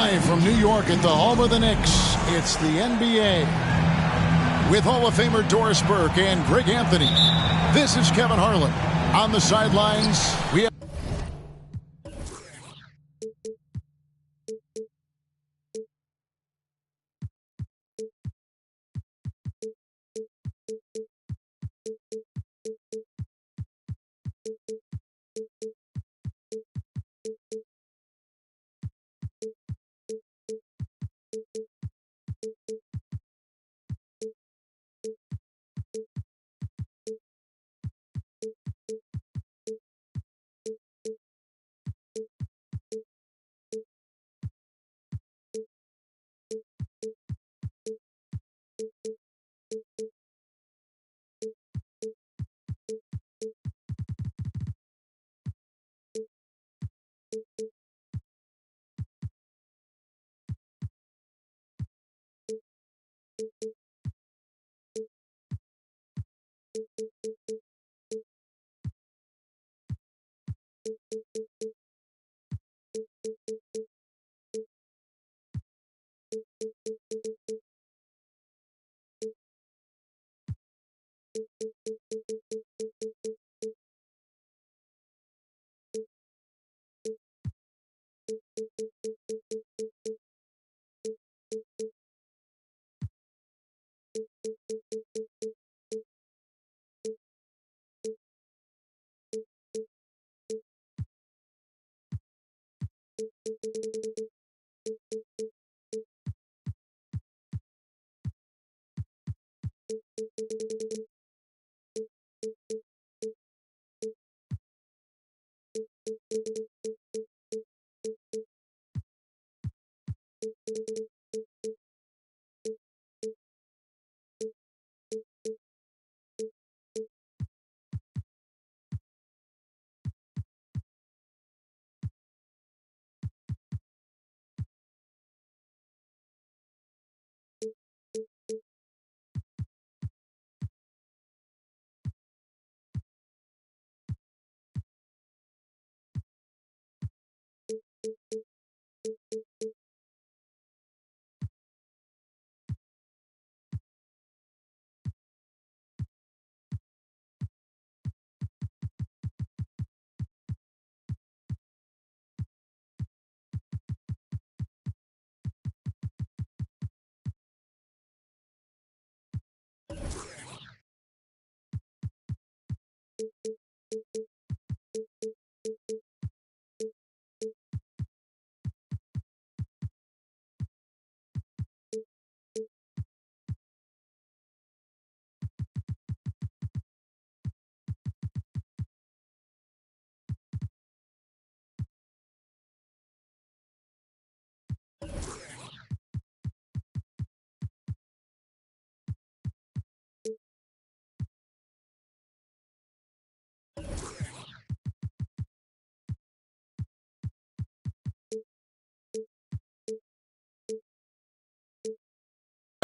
Live from New York at the home of the Knicks, it's the NBA. With Hall of Famer Doris Burke and Greg Anthony, this is Kevin Harlan. On the sidelines, we have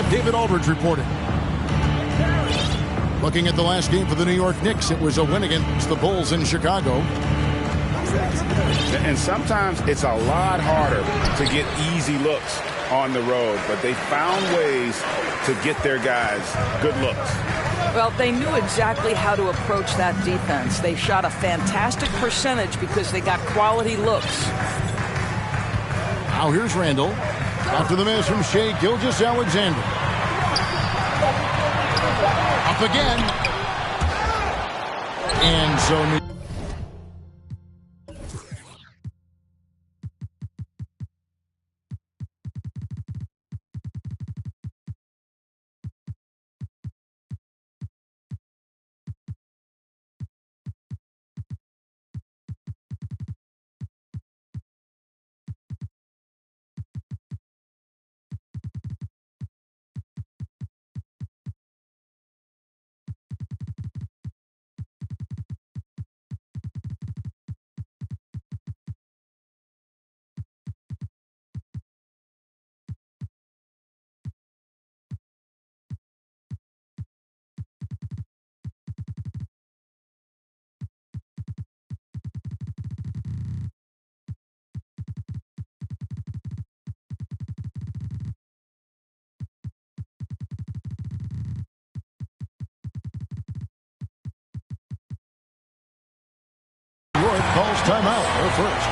David Aldridge reporting. Looking at the last game for the New York Knicks, it was a win against the Bulls in Chicago. And sometimes it's a lot harder to get easy looks on the road, but they found ways to get their guys good looks. Well, they knew exactly how to approach that defense. They shot a fantastic percentage because they got quality looks. Now here's Randall. After the miss from Shea Gilgeous-Alexander. Up again. And so umpire calls timeout, their first.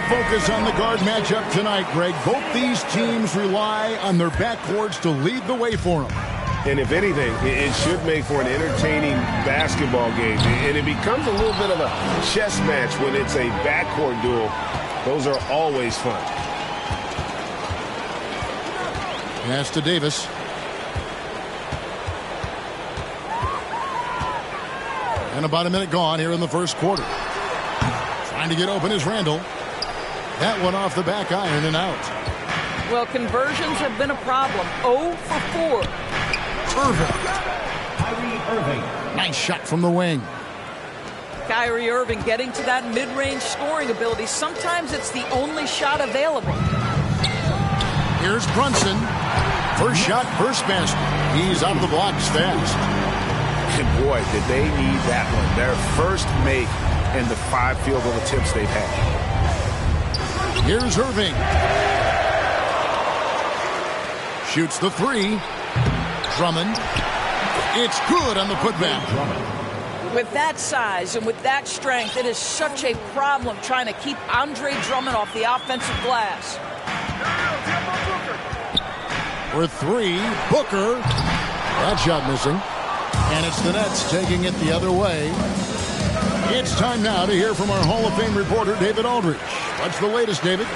Focus on the guard matchup tonight, Greg. Both these teams rely on their backcourts to lead the way for them. And if anything, it should make for an entertaining basketball game. And it becomes a little bit of a chess match when it's a backcourt duel. Those are always fun. Pass to Davis. And about a minute gone here in the first quarter. Trying to get open is Randall. That one off the back iron and out. Well, conversions have been a problem. 0 for 4. Irving. Nice shot from the wing. Kyrie Irving getting to that mid-range scoring ability. Sometimes it's the only shot available. Here's Brunson. First shot, first basket. He's out of the blocks fast. And boy, did they need that one. Their first make in the 5 field goal attempts they've had. Here's Irving. Shoots the 3. Drummond. It's good on the putback. With that size and with that strength, it is such a problem trying to keep Andre Drummond off the offensive glass. For 3, Booker. That shot missing. And it's the Nets taking it the other way. It's time now to hear from our Hall of Fame reporter, David Aldridge. What's the latest, David?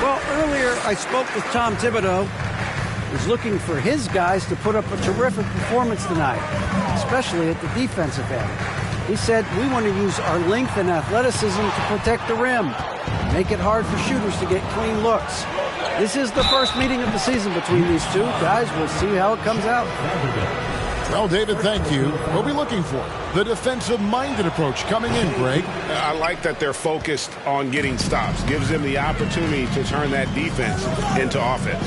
Well, earlier I spoke with Tom Thibodeau. He's looking for his guys to put up a terrific performance tonight, especially at the defensive end. He said, we want to use our length and athleticism to protect the rim, make it hard for shooters to get clean looks. This is the first meeting of the season between these two guys. We'll see how it comes out. Well, David, thank you. We'll be looking for the defensive-minded approach coming in, Greg. I like that they're focused on getting stops. Gives them the opportunity to turn that defense into offense.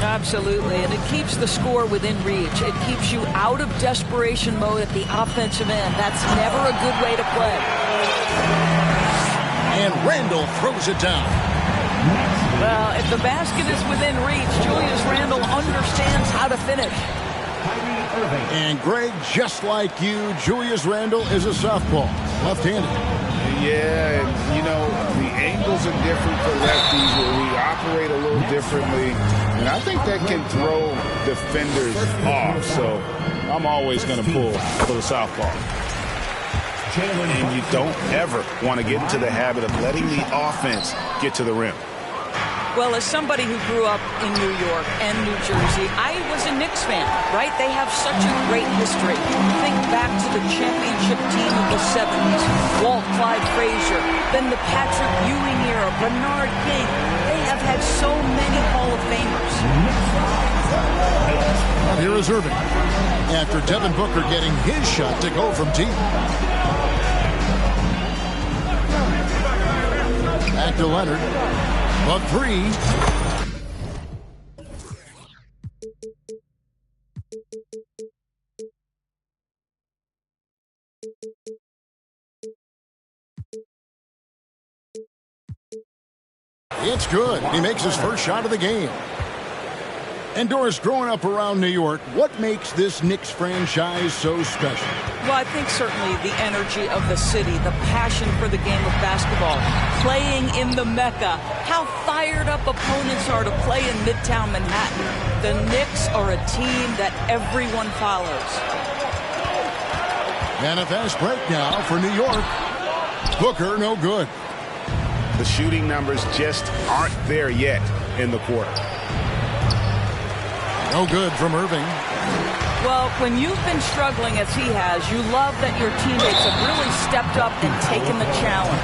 Absolutely, and it keeps the score within reach. It keeps you out of desperation mode at the offensive end. That's never a good way to play. And Randall throws it down. Well, if the basket is within reach, Julius Randle understands how to finish. And Greg, just like you, Julius Randle is a southpaw, left-handed. Yeah, and you know, the angles are different for lefties. We operate a little differently, and I think that can throw defenders off. So I'm always going to pull for the southpaw. And you don't ever want to get into the habit of letting the offense get to the rim. Well, as somebody who grew up in New York and New Jersey, I was a Knicks fan, right? They have such a great history. Think back to the championship team of the 70s, Walt, Clyde Frazier, then the Patrick Ewing era, Bernard King. They have had so many Hall of Famers. Here is Irving, after Devin Booker getting his shot to go from deep. Back to Leonard. A 3. It's good. He makes his first shot of the game. And Doris, growing up around New York, what makes this Knicks franchise so special? Well, I think certainly the energy of the city, the passion for the game of basketball, playing in the Mecca, how fired up opponents are to play in Midtown Manhattan. The Knicks are a team that everyone follows. And a fast break now for New York. Booker, no good. The shooting numbers just aren't there yet in the quarter. No good from Irving. Well, when you've been struggling as he has, you love that your teammates have really stepped up and taken the challenge.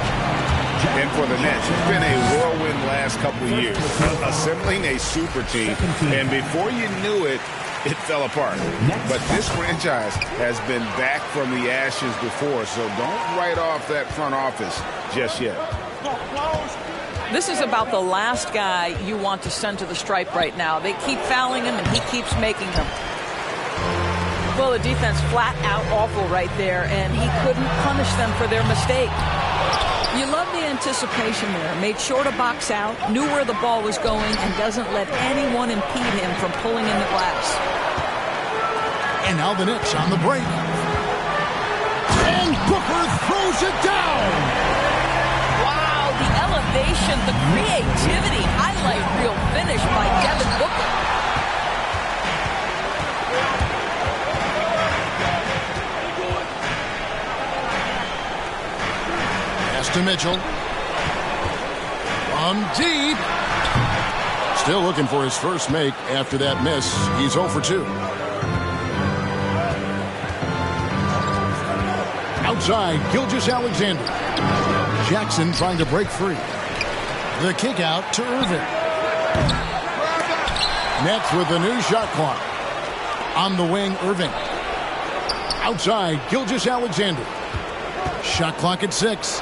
And for the Nets, it's been a whirlwind last couple of years, assembling a super team, and before you knew it, it fell apart. But this franchise has been back from the ashes before, so don't write off that front office just yet. This is about the last guy you want to send to the stripe right now. They keep fouling him, and he keeps making them. Well, the defense flat out awful right there, and he couldn't punish them for their mistake. You love the anticipation there. Made sure to box out, knew where the ball was going, and doesn't let anyone impede him from pulling in the glass. And now the Knicks on the break. And Booker throws it down. Wow, the elevation, the creativity, highlight reel finish by Devin Booker. To Mitchell. From deep. Still looking for his first make after that miss. He's 0 for 2. Outside, Gilgeous-Alexander. Jackson trying to break free. The kick out to Irving. Nets with the new shot clock. On the wing, Irving. Outside, Gilgeous-Alexander. Shot clock at 6.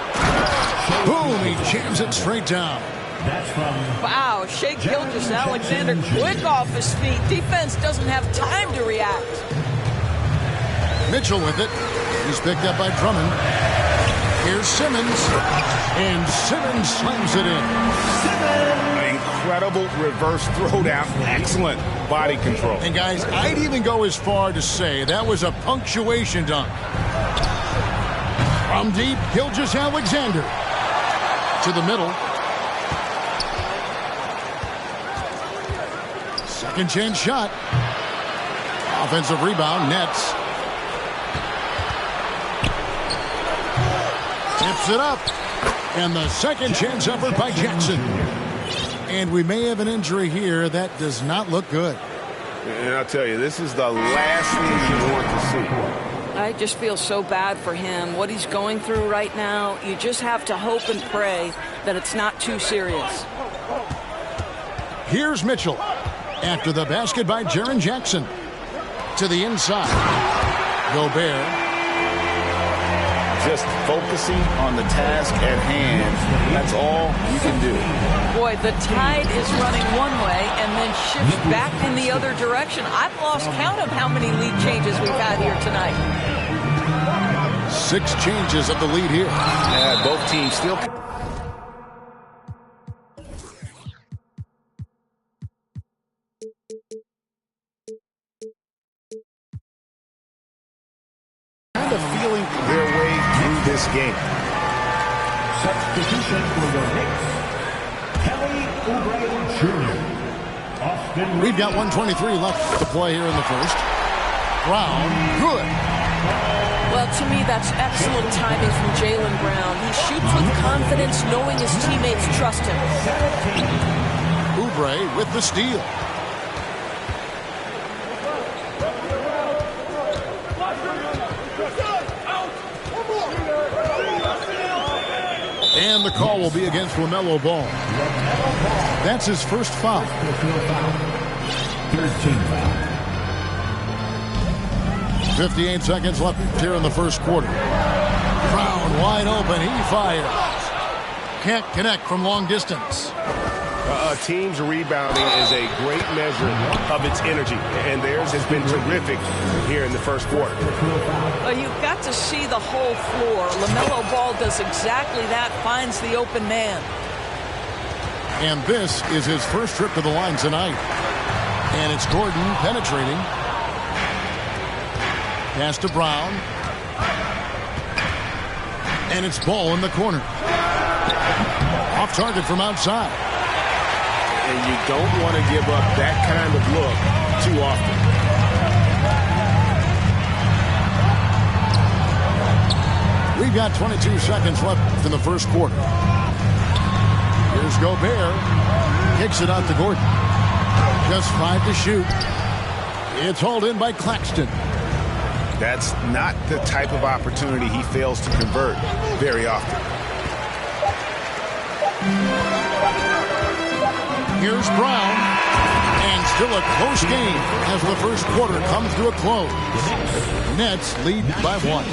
Boom, he jams it straight down. Wow, Shea Gilgeous-Alexander quick off his feet. Defense doesn't have time to react. Mitchell with it. He's picked up by Drummond. Here's Simmons. And Simmons slams it in. An incredible reverse throwdown. Excellent body control. And guys, I'd even go as far to say that was a punctuation dunk. From deep, Gilgeous-Alexander. To the middle. Second chance shot. Offensive rebound, Nets. Tips it up. And the second chance effort by Jackson. And we may have an injury here that does not look good. And I'll tell you, this is the last thing you want to see. I just feel so bad for him. What he's going through right now, you just have to hope and pray that it's not too serious. Here's Mitchell. After the basket by Jaren Jackson. To the inside. Gobert. Just focusing on the task at hand. That's all you can do. Boy, the tide is running one way and then shifts back in the other direction. I've lost count of how many lead changes we've had here tonight. 6 changes of the lead here. Yeah, both teams still... kind of feeling their way through this game. Substitution for the Knicks, Kelly Oubre Jr. We've got 1:23 left to play here in the first. Brown, good. Well, to me, that's excellent timing from Jaylen Brown. He shoots with confidence, knowing his teammates trust him. Oubre with the steal. And the call will be against LaMelo Ball. That's his first foul. 13 foul. 58 seconds left here in the first quarter. Brown wide open. He fires. Can't connect from long distance. A team's rebounding is a great measure of its energy, and theirs has been terrific here in the first quarter. Well, you've got to see the whole floor. LaMelo Ball does exactly that, finds the open man. And this is his first trip to the line tonight. And it's Gordon penetrating. Pass to Brown. And it's Ball in the corner. Off target from outside. And you don't want to give up that kind of look too often. We've got 22 seconds left in the first quarter. Here's Gobert. Kicks it out to Gordon. Just 5 to shoot. It's hauled in by Claxton. That's not the type of opportunity he fails to convert very often. Here's Brown. And still a close game as the first quarter comes to a close. Nets lead by 1.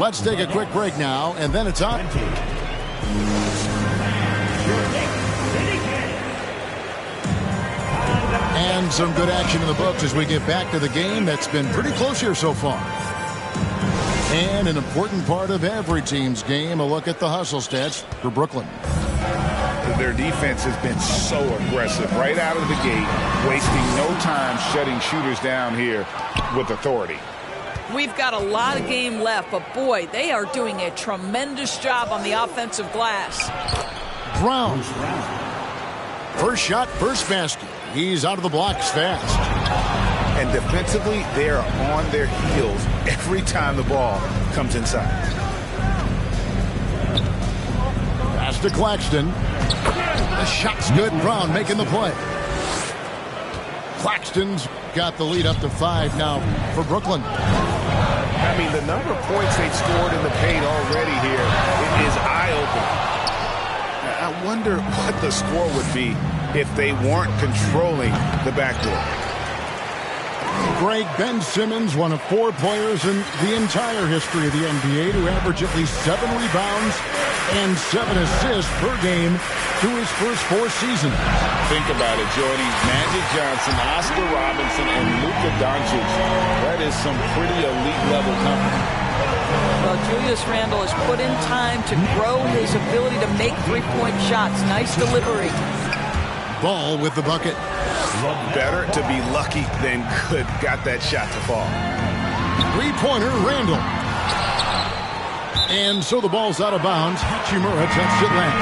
Let's take a quick break now, and then it's on. And some good action in the books as we get back to the game that's been pretty close here so far. And an important part of every team's game, a look at the hustle stats for Brooklyn. Their defense has been so aggressive right out of the gate, wasting no time shutting shooters down here with authority. We've got a lot of game left, but boy, they are doing a tremendous job on the offensive glass. Brown. First shot, first basket. He's out of the blocks fast. And defensively, they are on their heels every time the ball comes inside. Pass to Claxton. The shot's good. Brown making the play. Claxton's got the lead up to 5 now for Brooklyn. I mean, the number of points they've scored in the paint already here is eye-opening. I wonder what the score would be if they weren't controlling the backdoor. Greg, Ben Simmons, one of 4 players in the entire history of the NBA to average at least 7 rebounds and 7 assists per game through his first 4 seasons. Think about it, Jordy. Magic Johnson, Oscar Robinson, and Luka Doncic. That is some pretty elite-level company. Well, Julius Randle has put in time to grow his ability to make three-point shots. Nice delivery. Ball with the bucket. Better to be lucky than good. Got that shot to fall. Three-pointer, Randle. And so the ball's out of bounds. Hachimura touched it last.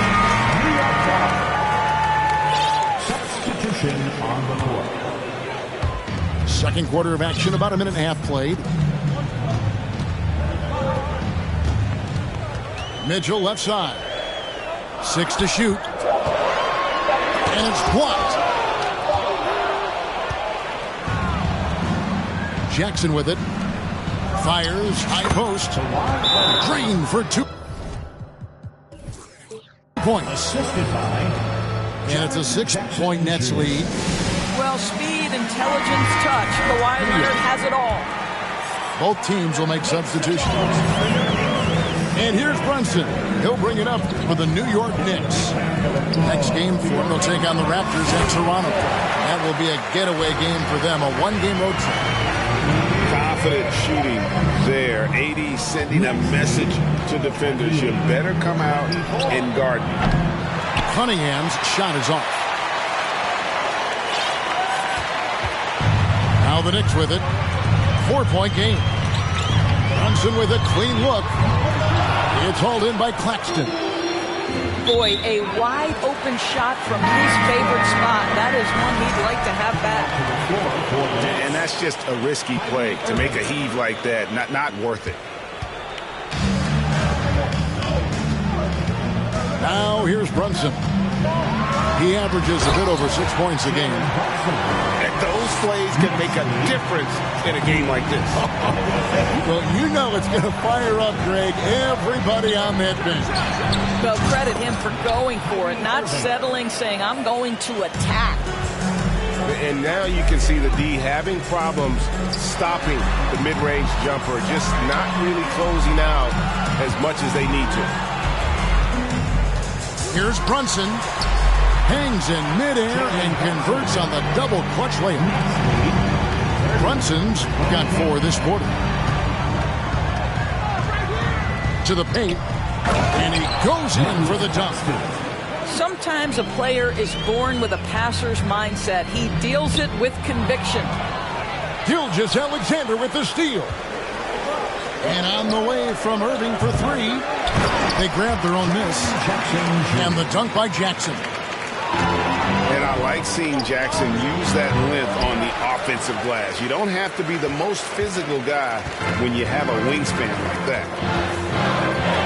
Substitution on the court. Second quarter of action, about a minute and a half played. Mitchell left side. 6 to shoot. And it's blocked. Jackson with it. Fires. High post. Green for 2 points. Assisted by. And it's a 6-point Nets lead. Well, speed, intelligence, touch. Kawhi Leonard has it all. Both teams will make substitutions. And here's Brunson. He'll bring it up for the New York Knicks. Next game for him, they'll take on the Raptors at Toronto. That will be a getaway game for them, a 1-game road trip. Confident shooting there. AD sending a message to defenders. You better come out and guard. Cunningham's shot is off. Now the Knicks with it. 4-point game. Brunson with a clean look. It's hauled in by Claxton. Boy, a wide open shot from his favorite spot. That is one he'd like to have back. And that's just a risky play. To make a heave like that, not worth it. Now here's Brunson. He averages a bit over 6 points a game. And those plays can make a difference in a game like this. Well, you know it's going to fire up, Greg, everybody on that bench. Well, credit him for going for it, not settling, saying, I'm going to attack. And now you can see the D having problems stopping the mid-range jumper, just not really closing out as much as they need to. Here's Brunson. Hangs in midair and converts on the double clutch layup. Brunson's got 4 this quarter. To the paint. And he goes in for the dunk. Sometimes a player is born with a passer's mindset. He deals it with conviction. Gilgeous Alexander with the steal. And on the way from Irving for 3. They grab their own miss. And the dunk by Jackson. And I like seeing Jackson use that length on the offensive glass. You don't have to be the most physical guy when you have a wingspan like that.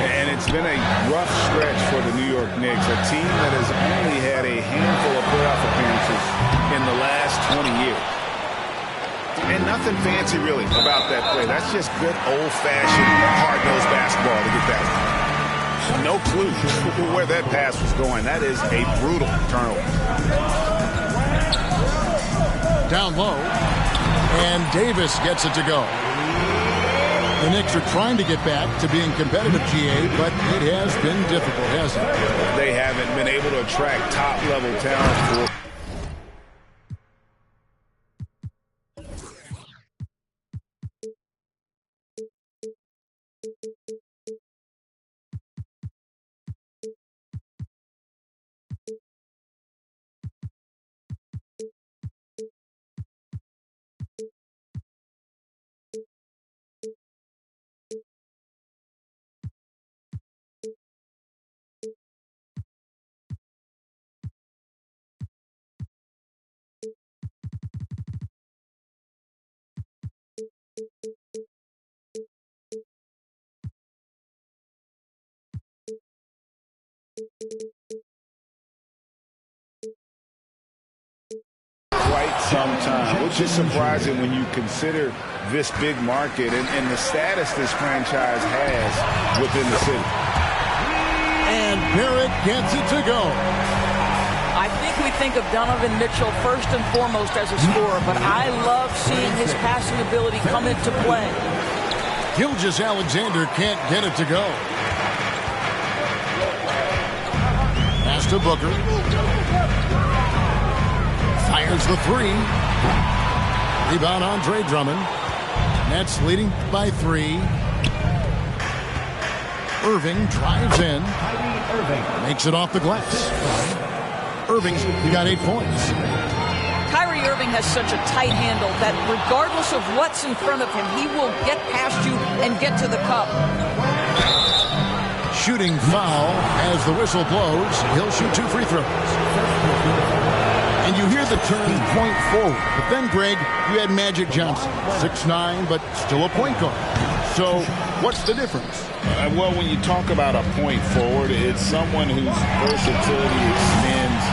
And it's been a rough stretch for the New York Knicks, a team that has only had a handful of playoff appearances in the last 20 years. And nothing fancy, really, about that play. That's just good old-fashioned, hard-nosed basketball to get that one. No clue where that pass was going. That is a brutal turnover. Down low. And Davis gets it to go. The Knicks are trying to get back to being competitive, GA, but it has been difficult, hasn't it? They haven't been able to attract top-level talent for Quite some time, which is surprising when you consider this big market and the status this franchise has within the city. And Barrett gets it to go. I think we think of Donovan Mitchell first and foremost as a scorer, but I love seeing his passing ability come into play. Gilgeous-Alexander can't get it to go. Pass to Booker. Fires the three. Rebound Andre Drummond. Nets leading by 3. Irving drives in. Makes it off the glass. Irving's got 8 points. Kyrie Irving has such a tight handle that regardless of what's in front of him, he will get past you and get to the cup. Shooting foul as the whistle blows. He'll shoot 2 free throws. And you hear the term point forward. But then, Greg, you had Magic Johnson, 6'9", but still a point guard. So what's the difference? Well, when you talk about a point forward, it's someone whose versatility extends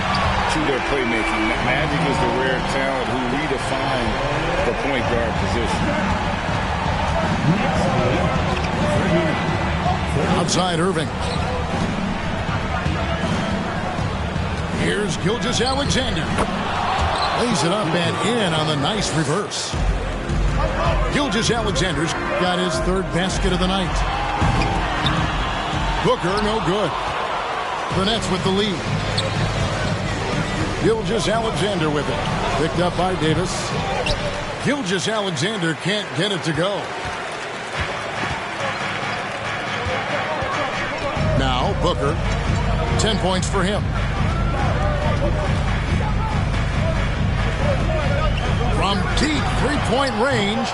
to their playmaking. Magic is the rare talent who redefined the point guard position. Outside Irving. Here's Gilgeous-Alexander. Lays it up and in on the nice reverse. Gilgeous-Alexander's got his 3rd basket of the night. Booker, no good. The Nets with the lead. Gilgeous-Alexander with it. Picked up by Davis. Gilgeous-Alexander can't get it to go. Now Booker. 10 points for him. From deep 3-point range.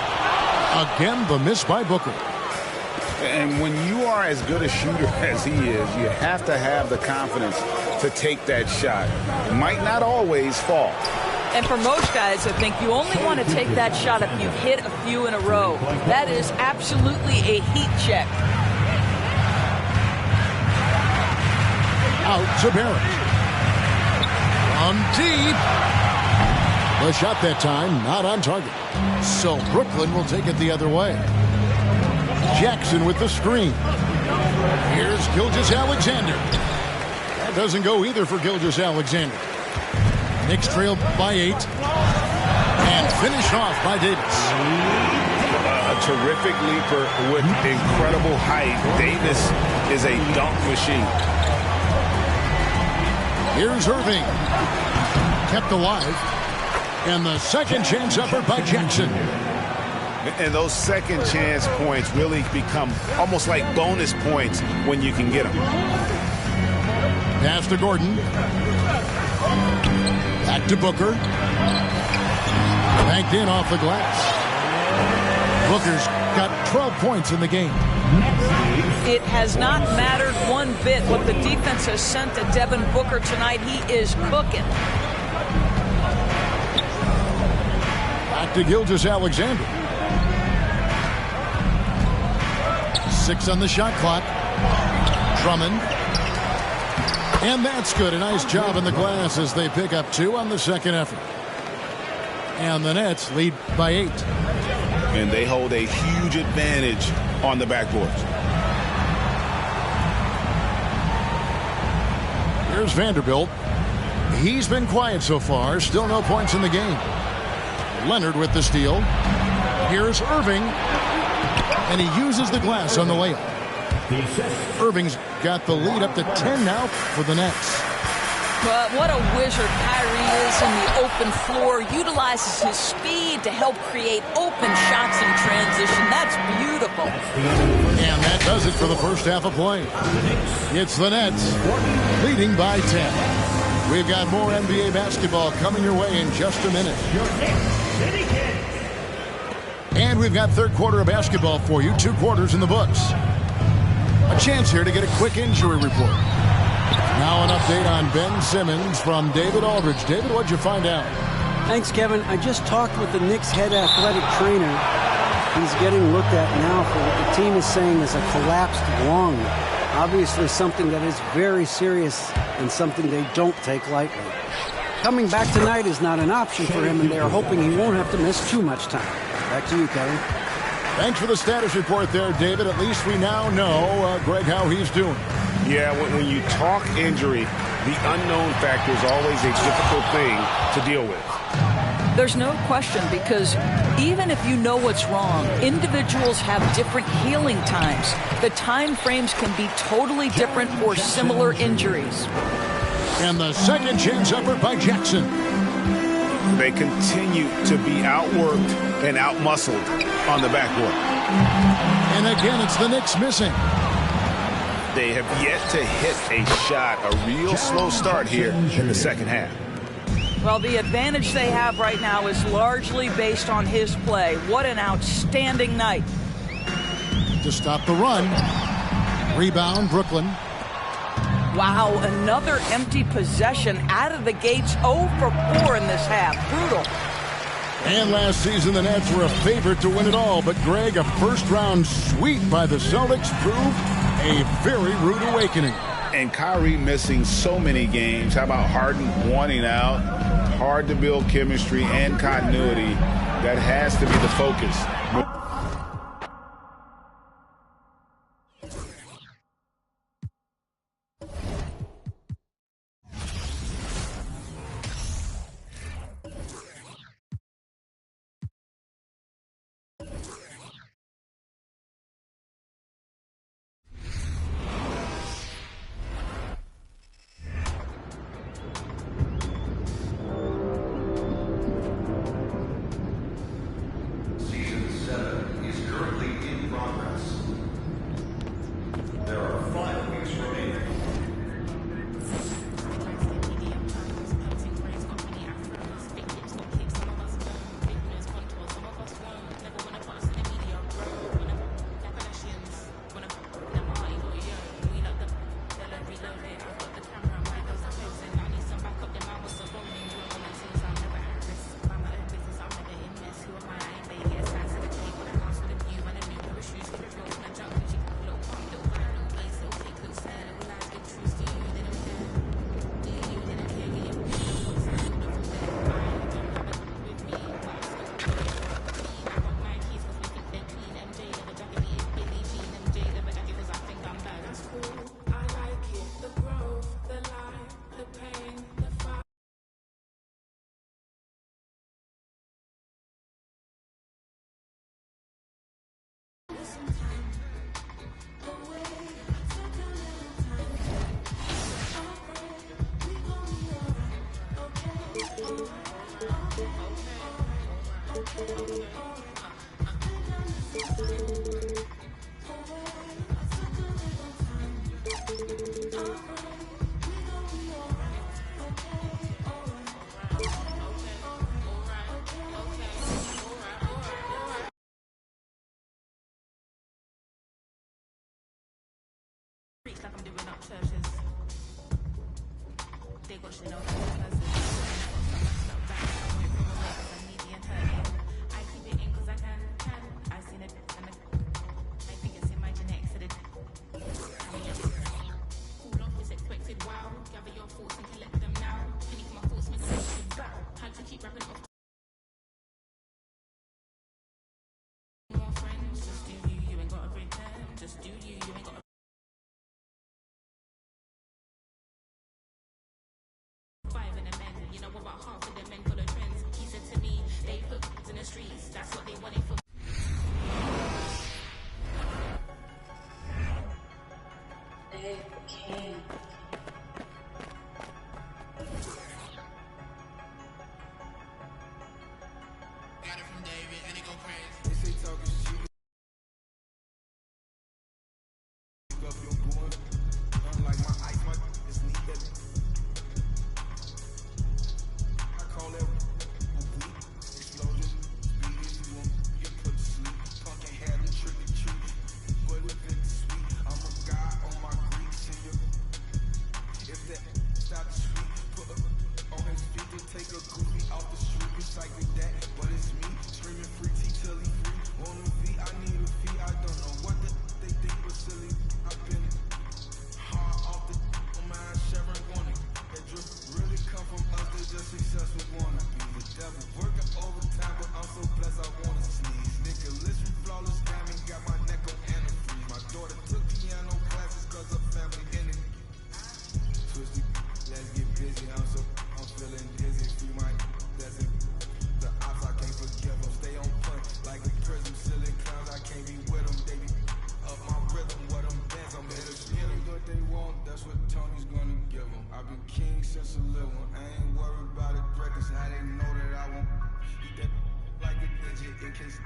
Again, the miss by Booker. And when you are as good a shooter as he is, you have to have the confidence to take that shot. It might not always fall. And for most guys, I think you only want to take that shot if you've hit a few in a row. That is absolutely a heat check. Out to Barrett. From deep. The shot that time not on target. So Brooklyn will take it the other way. Jackson with the screen. Here's Gilgeous-Alexander. That doesn't go either for Gilgeous-Alexander. Knicks trailed by 8. And finished off by Davis. A terrific leaper with incredible height. Davis is a dunk machine. Here's Irving. Kept alive. And the second chance effort by Jackson. And those second chance points really become almost like bonus points when you can get them. Pass to Gordon. Back to Booker. Banked in off the glass. Booker's got 12 points in the game. It has not mattered one bit what the defense has sent to Devin Booker tonight. He is cooking. Back to Gilgeous-Alexander. 6 on the shot clock. Drummond. And that's good. A nice job in the glass as they pick up 2 on the second effort. And the Nets lead by 8. And they hold a huge advantage on the backboards. Here's Vanderbilt. He's been quiet so far. Still no points in the game. Leonard with the steal. Here's Irving. And he uses the glass on the layup. Irving's got the lead up to 10 now for the Nets. But what a wizard Kyrie is in the open floor. Utilizes his speed to help create open shots in transition. That's beautiful. beautiful. And that does it for the first half of play. It's the Nets leading by 10. We've got more NBA basketball coming your way in just a minute. And we've got third quarter of basketball for you. 2 quarters in the books. A chance here to get a quick injury report. Now an update on Ben Simmons from David Aldridge. David, what'd you find out? Thanks, Kevin. I just talked with the Knicks head athletic trainer. He's getting looked at now for what the team is saying is a collapsed lung. Obviously something that is very serious and something they don't take lightly. Coming back tonight is not an option for him, and they are hoping he won't have to miss too much time. Back to you, Kevin. Thanks for the status report there, David. At least we now know, Greg, how he's doing. Yeah, when you talk injury, the unknown factor is always a difficult thing to deal with. There's no question, because even if you know what's wrong, individuals have different healing times. The time frames can be totally different for similar injuries. And the second chance effort by Jackson. They continue to be outworked and outmuscled on the backboard. And again, it's the Knicks missing. They have yet to hit a shot, a real slow start here in the second half. Well, the advantage they have right now is largely based on his play. What an outstanding night. To stop the run. Rebound, Brooklyn. Wow, another empty possession out of the gates. 0 for 4 in this half. Brutal. And last season, the Nets were a favorite to win it all. But, Greg, a first-round sweep by the Celtics proved a very rude awakening. And Kyrie missing so many games. How about Harden wanting out? Hard to build chemistry and continuity. That has to be the focus. Like I'm doing up churches. They got shit out of cousins. I keep it in cause I can. I've seen it and I think it's in my genetics. Cool off is expected. Wow. Gather your thoughts and collect them now. Any of my thoughts make sense. Had to keep rapping off. More friends, just do you. You ain't got a great time. Just do you. You ain't got a half of the men for the trends. He said to me, they put in the streets. That's what they wanted for they can't. Got it from David and it go crazy. in case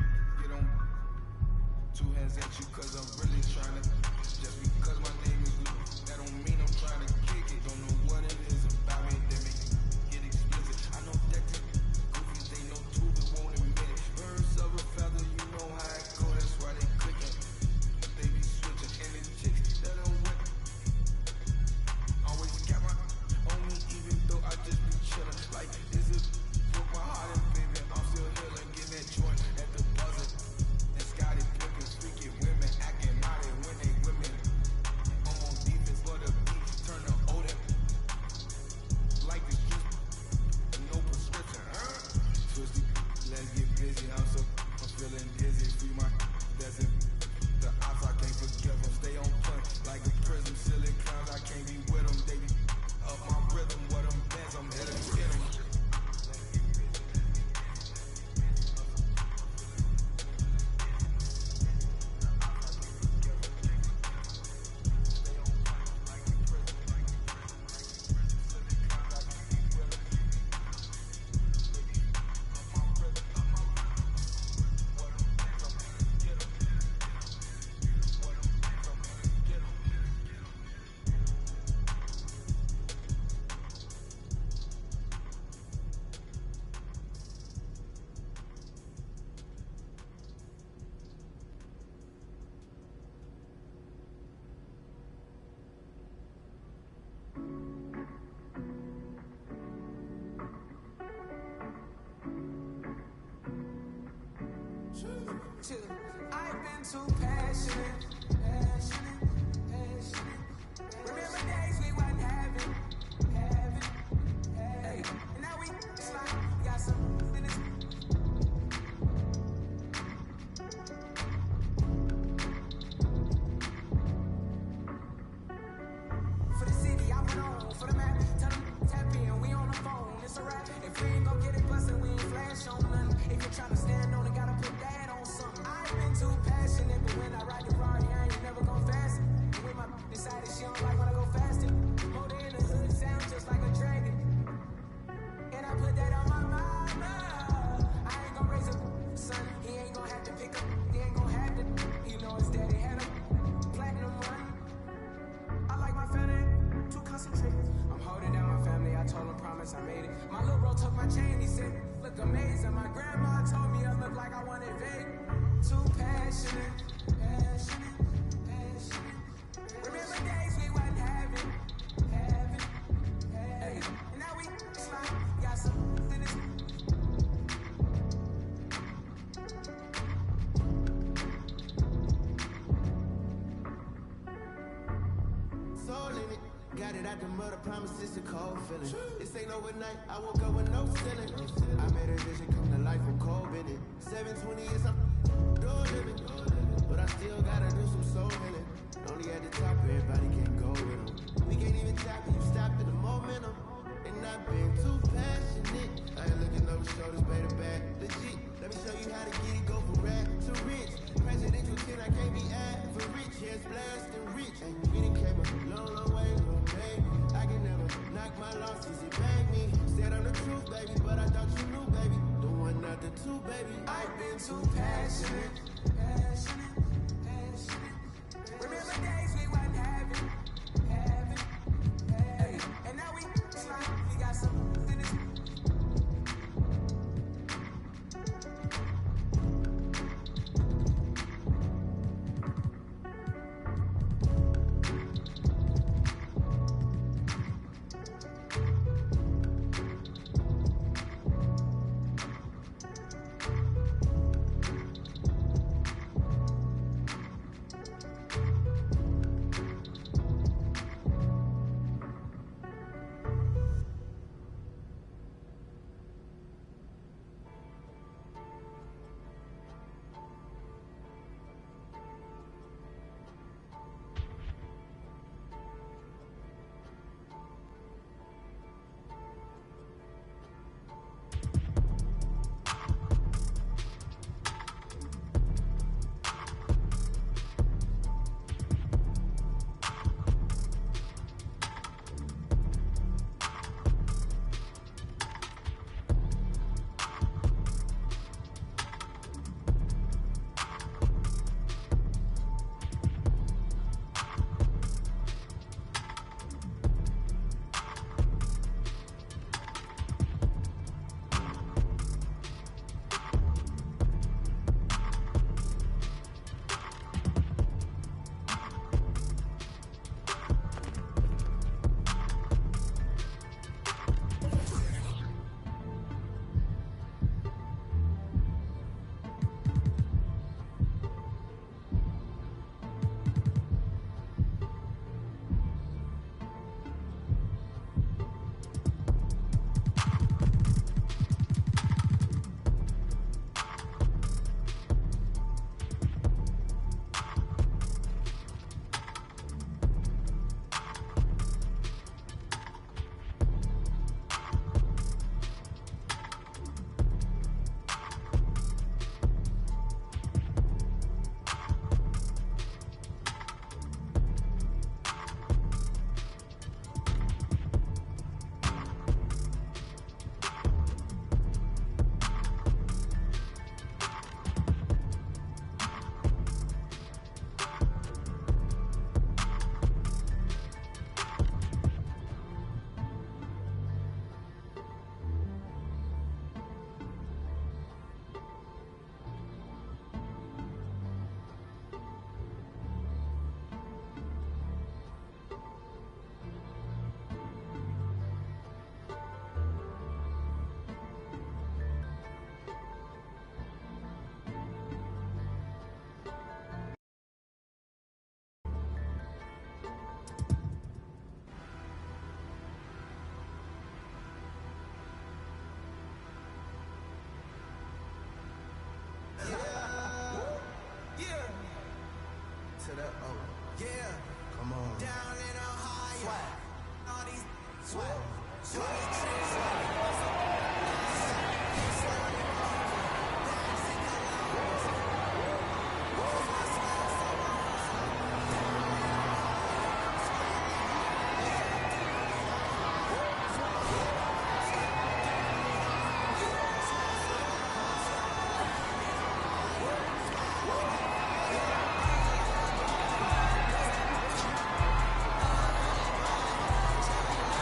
get on two hands at you, cause I'm really trying to. Just because my name is Luke, that don't mean I'm trying to kick it. Don't know what it is about me that make it get explicit. I know that goofies, they know too, but won't admit it. Birds of a feather, you know how it go, that's why they clicking. They be switching, and the chicks that don't whip. Always got my on me, even though I just be chillin'. Like, is it broke my heart and baby, I'm still healing. Get that joint at the buzzer. And Scotty flipping, freaky women, acting naughty when they women. I'm on defense for the beat, turn the Odin. Like the juice, no prescription, Twisty, let's get busy, I'm feeling dizzy. Free my, that's it. The ops, I can't forgive them. Stay on point, like a prism. Silly clowns, I can't be with them. They be up my rhythm, what I'm best, I'm headed to get them. I've been too passionate. Remember days we wasn't having. Hey, and now we slide. We got some finish. For the city, I went on. For the map, tell them tap in. We on the phone. It's a wrap. If we ain't gon' get it bustin', we ain't flash on nothing. If you're tryna stand on it, gotta put that on something. I've been too passionate, but when I ride the Rari, I ain't never gon' fast. And when my decided she don't like when I go faster. Motor in the hood sound just like a dragon. And I put that on my mama. I ain't gon' raise a son. He ain't gon' have to pick up. He ain't gon' have to. You know his daddy had a platinum money. I like my family to concentrate. I'm holding down my family. I told him promise I made it. My little bro took my chain. He said look amazing. My grandma told me I look like I wanted vague. Too passionate. Remember days we wasn't having. Hey, and now we slide. Got some finish. Soul in it, got it out the mud, I promise it's a cold feeling. This ain't overnight, I woke up with no ceiling. I made a vision come to life, I'm cold in it. 720 years, I'm door living. But I still gotta do some soul healing. Only at the top, everybody can go with them. We can't even tap it, you stopped at the momentum. And I've been too passionate. I ain't looking over shoulders, baby, back. Legit, let me show you how to get it, go from rap to rich. Presidential 10, I can't be average. Yes, blessed and rich. And we done came a long, long way, baby. I can never knock my losses, it bang me. Said I'm the truth, baby, but I thought you knew, baby. The one, not the two, baby. I've been too passionate. Remember days we wasn't having. Hey, and now we slide. We got some finish.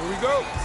Here we go.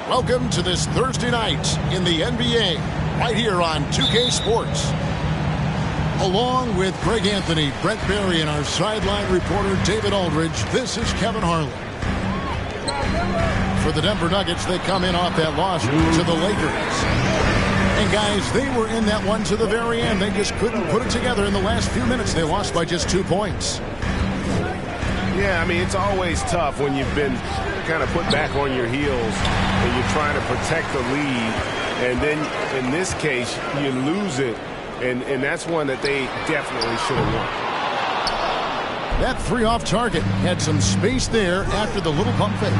Welcome to this Thursday night in the NBA, right here on 2K Sports. Along with Greg Anthony, Brent Barry, and our sideline reporter David Aldridge, this is Kevin Harlan. For the Denver Nuggets, they come in off that loss to the Lakers. And guys, they were in that one to the very end. They just couldn't put it together in the last few minutes. They lost by just 2 points. Yeah, I mean, it's always tough when you've been kind of put back on your heels and you're trying to protect the lead. And then in this case, you lose it. And that's one that they definitely should have won. That three off target had some space there after the little pump fake.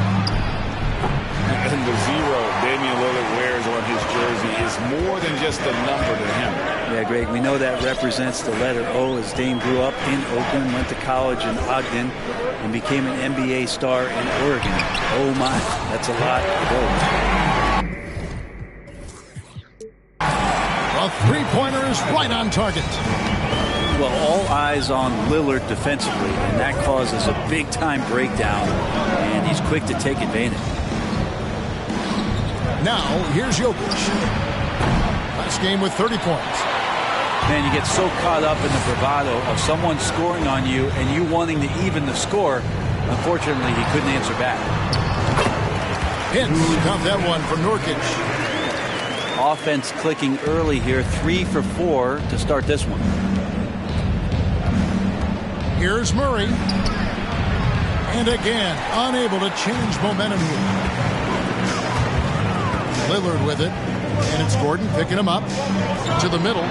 And the 0 Damian Lillard wears on his jersey is more than just a number to him. Yeah, Greg, we know that represents the letter O, as Dame grew up in Oakland, went to college in Ogden, and became an NBA star in Oregon. Oh my, that's a lot of gold. A three-pointer is right on target. Well, all eyes on Lillard defensively, and that causes a big-time breakdown, and he's quick to take advantage. Now, here's Jokic. Last game with 30 points. Man, you get so caught up in the bravado of someone scoring on you and you wanting to even the score. Unfortunately, he couldn't answer back. Hits got that one from Nurkic. Offense clicking early here, 3 for 4 to start this one. Here's Murray. And again, unable to change momentum here. Lillard with it. And it's Gordon picking him up to the middle.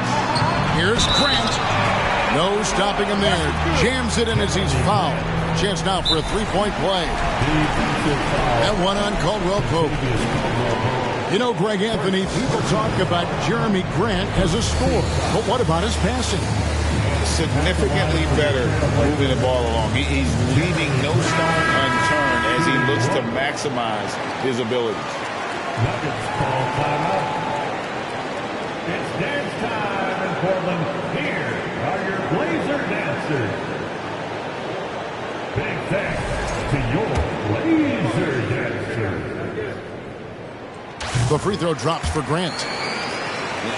Here's Grant. No stopping him there. Jams it in as he's fouled. Chance now for a three-point play. That one on Caldwell Pope. You know, Greg Anthony, people talk about Jeremy Grant as a scorer. But what about his passing? Significantly better moving the ball along. He's leaving no stone unturned as he looks to maximize his abilities. Nuggets call timeout. It's dance time in Portland. Here are your Blazer dancers. Big thanks to your Blazer dancers. The free throw drops for Grant.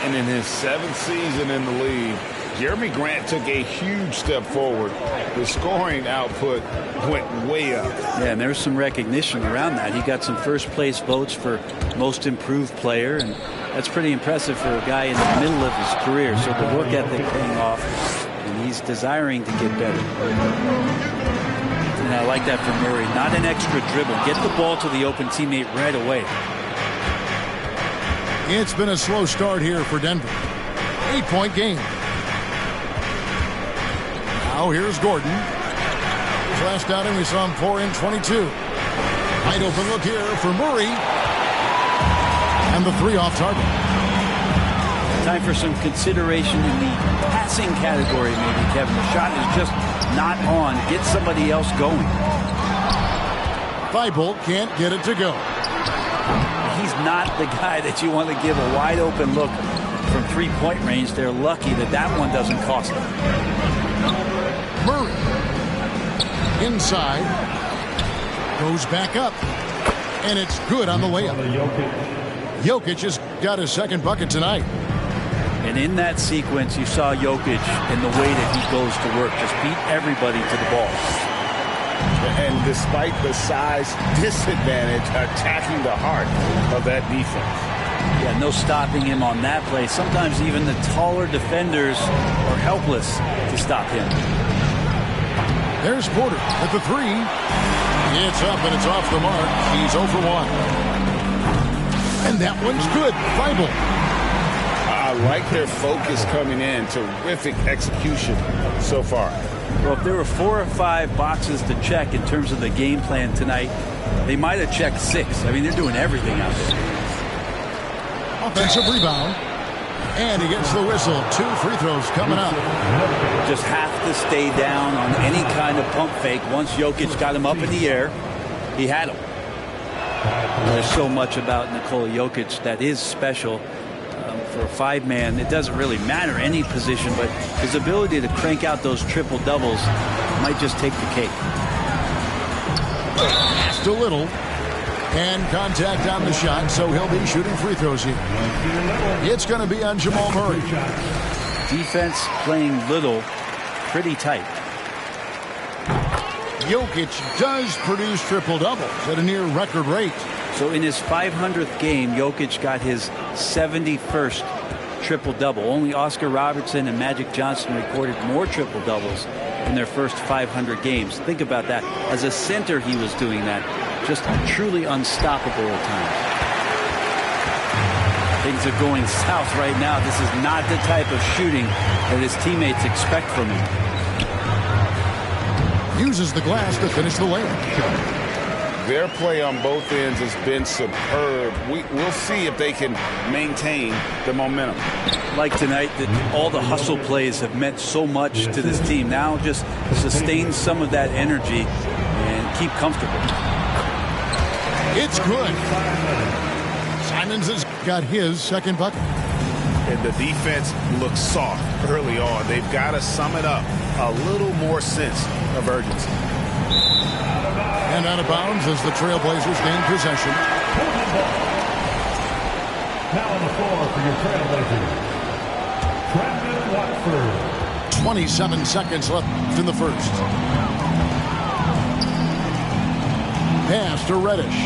And in his 7th season in the league, Jeremy Grant took a huge step forward. The scoring output went way up. Yeah, and there's some recognition around that. He got some first place votes for most improved player, and that's pretty impressive for a guy in the middle of his career. So the work ethic paying off, and he's desiring to get better. And I like that from Murray. Not an extra dribble. Get the ball to the open teammate right away. It's been a slow start here for Denver. 8-point game. Now here's Gordon. His last outing, we saw him 4 in 22. Wide open look here for Murray. And the 3 off target. Time for some consideration in the passing category, maybe, Kevin. The shot is just not on. Get somebody else going. Thibault can't get it to go. He's not the guy that you want to give a wide open look from 3-point range. They're lucky that that one doesn't cost them. Murray inside, goes back up, and it's good on the layup. Jokic has got his 2nd bucket tonight. And in that sequence, you saw Jokic in the way that he goes to work. Just beat everybody to the ball. And despite the size disadvantage, attacking the heart of that defense. Yeah, no stopping him on that play. Sometimes even the taller defenders are helpless to stop him. There's Porter at the 3. It's up and it's off the mark. He's 0 for 1. And that one's good. Thibault. I like their focus coming in. Terrific execution so far. Well, if there were 4 or 5 boxes to check in terms of the game plan tonight, they might have checked 6. I mean, they're doing everything out there. Offensive rebound. And he gets the whistle. 2 free throws coming up. Just have to stay down on any kind of pump fake. Once Jokic got him up in the air, he had him. There's so much about Nikola Jokic that is special. For a 5-man, it doesn't really matter any position, but his ability to crank out those triple doubles might just take the cake. Just a little. And contact on the shot, so he'll be shooting free throws here. It's going to be on Jamal Murray. Defense playing little, pretty tight. Jokic does produce triple-doubles at a near record rate. So in his 500th game, Jokic got his 71st triple-double. Only Oscar Robertson and Magic Johnson recorded more triple-doubles in their first 500 games. Think about that. As a center, he was doing that. Just truly unstoppable at times. Things are going south right now. This is not the type of shooting that his teammates expect from him. Uses the glass to finish the layup. Their play on both ends has been superb. We'll see if they can maintain the momentum. Like tonight, that all the hustle plays have meant so much to this team. Now just sustain some of that energy and keep comfortable. It's good. Simons has got his second bucket. And the defense looks soft early on. They've got to sum it up. A little more sense of urgency. And out of bounds as the Trailblazers gain possession. Now on the floor for your Trailblazers, Trendon Watford. 27 seconds left in the first. Pass to Reddish.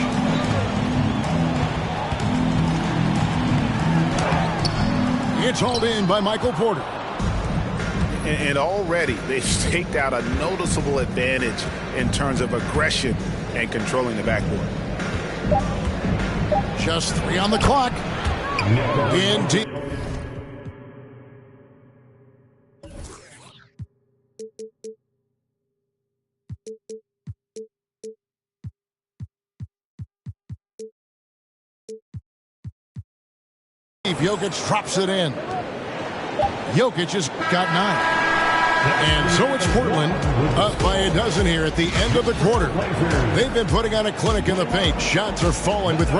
It's hauled in by Michael Porter. And already they've staked out a noticeable advantage in terms of aggression and controlling the backboard. Just 3 on the clock. In deep. Jokic drops it in. Jokic has got 9. And so it's Portland up by a dozen here at the end of the quarter. They've been putting on a clinic in the paint. Shots are falling with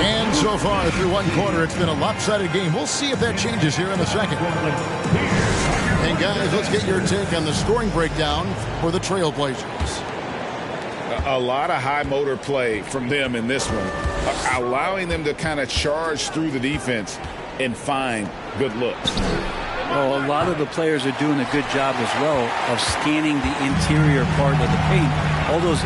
And so far through one quarter, it's been a lopsided game. We'll see if that changes here in a second. And guys, let's get your take on the scoring breakdown for the Trailblazers. A lot of high motor play from them in this one, allowing them to kind of charge through the defense and find good looks. Well, a lot of the players are doing a good job as well of scanning the interior part of the paint. All those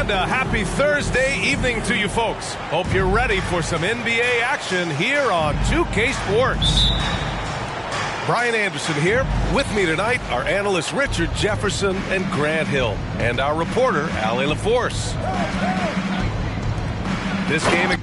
And a happy Thursday evening to you folks. Hope you're ready for some NBA action here on 2K Sports. Brian Anderson here. With me tonight are analysts Richard Jefferson and Grant Hill, and our reporter, Allie LaForce. This game...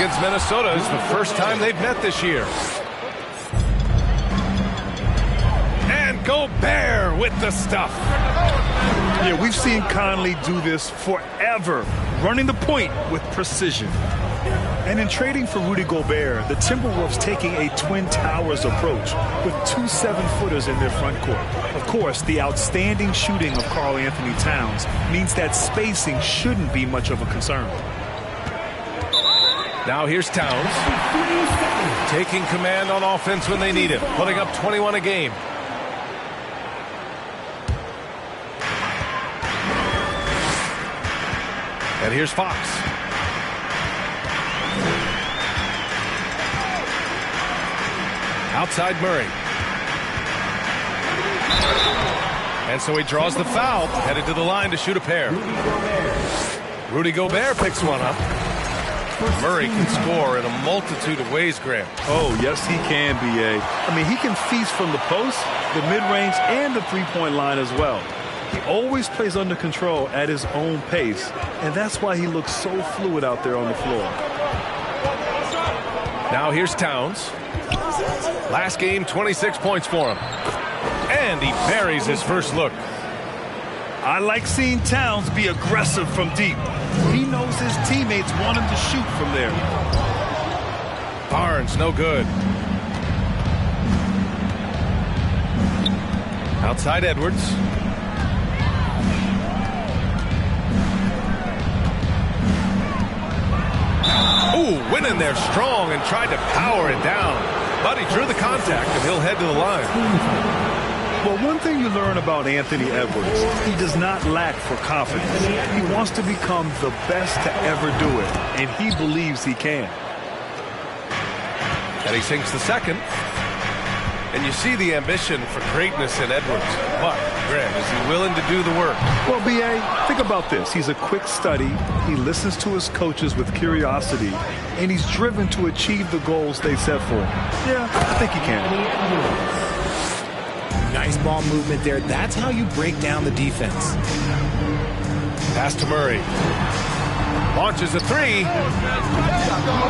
against Minnesota is the first time they've met this year. And Gobert with the stuff. Yeah, we've seen Conley do this forever, running the point with precision. And in trading for Rudy Gobert, the Timberwolves taking a Twin Towers approach with 2 7-footers in their front court. Of course, the outstanding shooting of Karl Anthony Towns means that spacing shouldn't be much of a concern. Now here's Towns, taking command on offense when they need it, putting up 21 a game. And here's Fox. Outside Murray. And so he draws the foul, headed to the line to shoot a pair. Rudy Gobert picks one up. Murray can score in a multitude of ways, Grant. Oh, yes, he can, B.A. I mean, he can feast from the post, the mid-range, and the three-point line as well. He always plays under control at his own pace, and that's why he looks so fluid out there on the floor. Now here's Towns. Last game, 26 points for him. And he buries his first look. I like seeing Towns be aggressive from deep. He knows his teammates want him to shoot from there. Barnes, no good. Outside Edwards. Ooh, went in there strong and tried to power it down. But he drew the contact, and he'll head to the line. Well, one thing you learn about Anthony Edwards, he does not lack for confidence. He wants to become the best to ever do it, and he believes he can. And he sinks the second. And you see the ambition for greatness in Edwards. But, Grant, is he willing to do the work? Well, B.A., think about this. He's a quick study. He listens to his coaches with curiosity, and he's driven to achieve the goals they set for him. Yeah, I think he can. Nice ball movement there. That's how you break down the defense. Pass to Murray. Launches a three.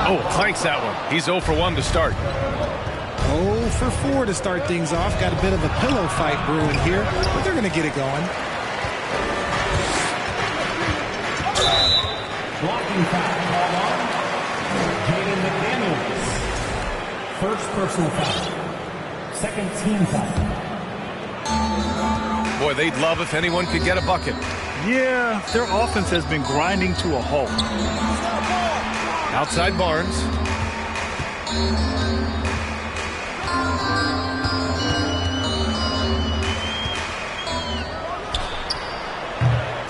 Oh, clanks that one. He's 0 for 1 to start. 0 for 4 to start things off. Got a bit of a pillow fight brewing here, but they're going to get it going. Blocking foul called on Jaden McDaniels. First personal foul. Second team foul. Boy, they'd love if anyone could get a bucket. Yeah, their offense has been grinding to a halt. Outside Barnes.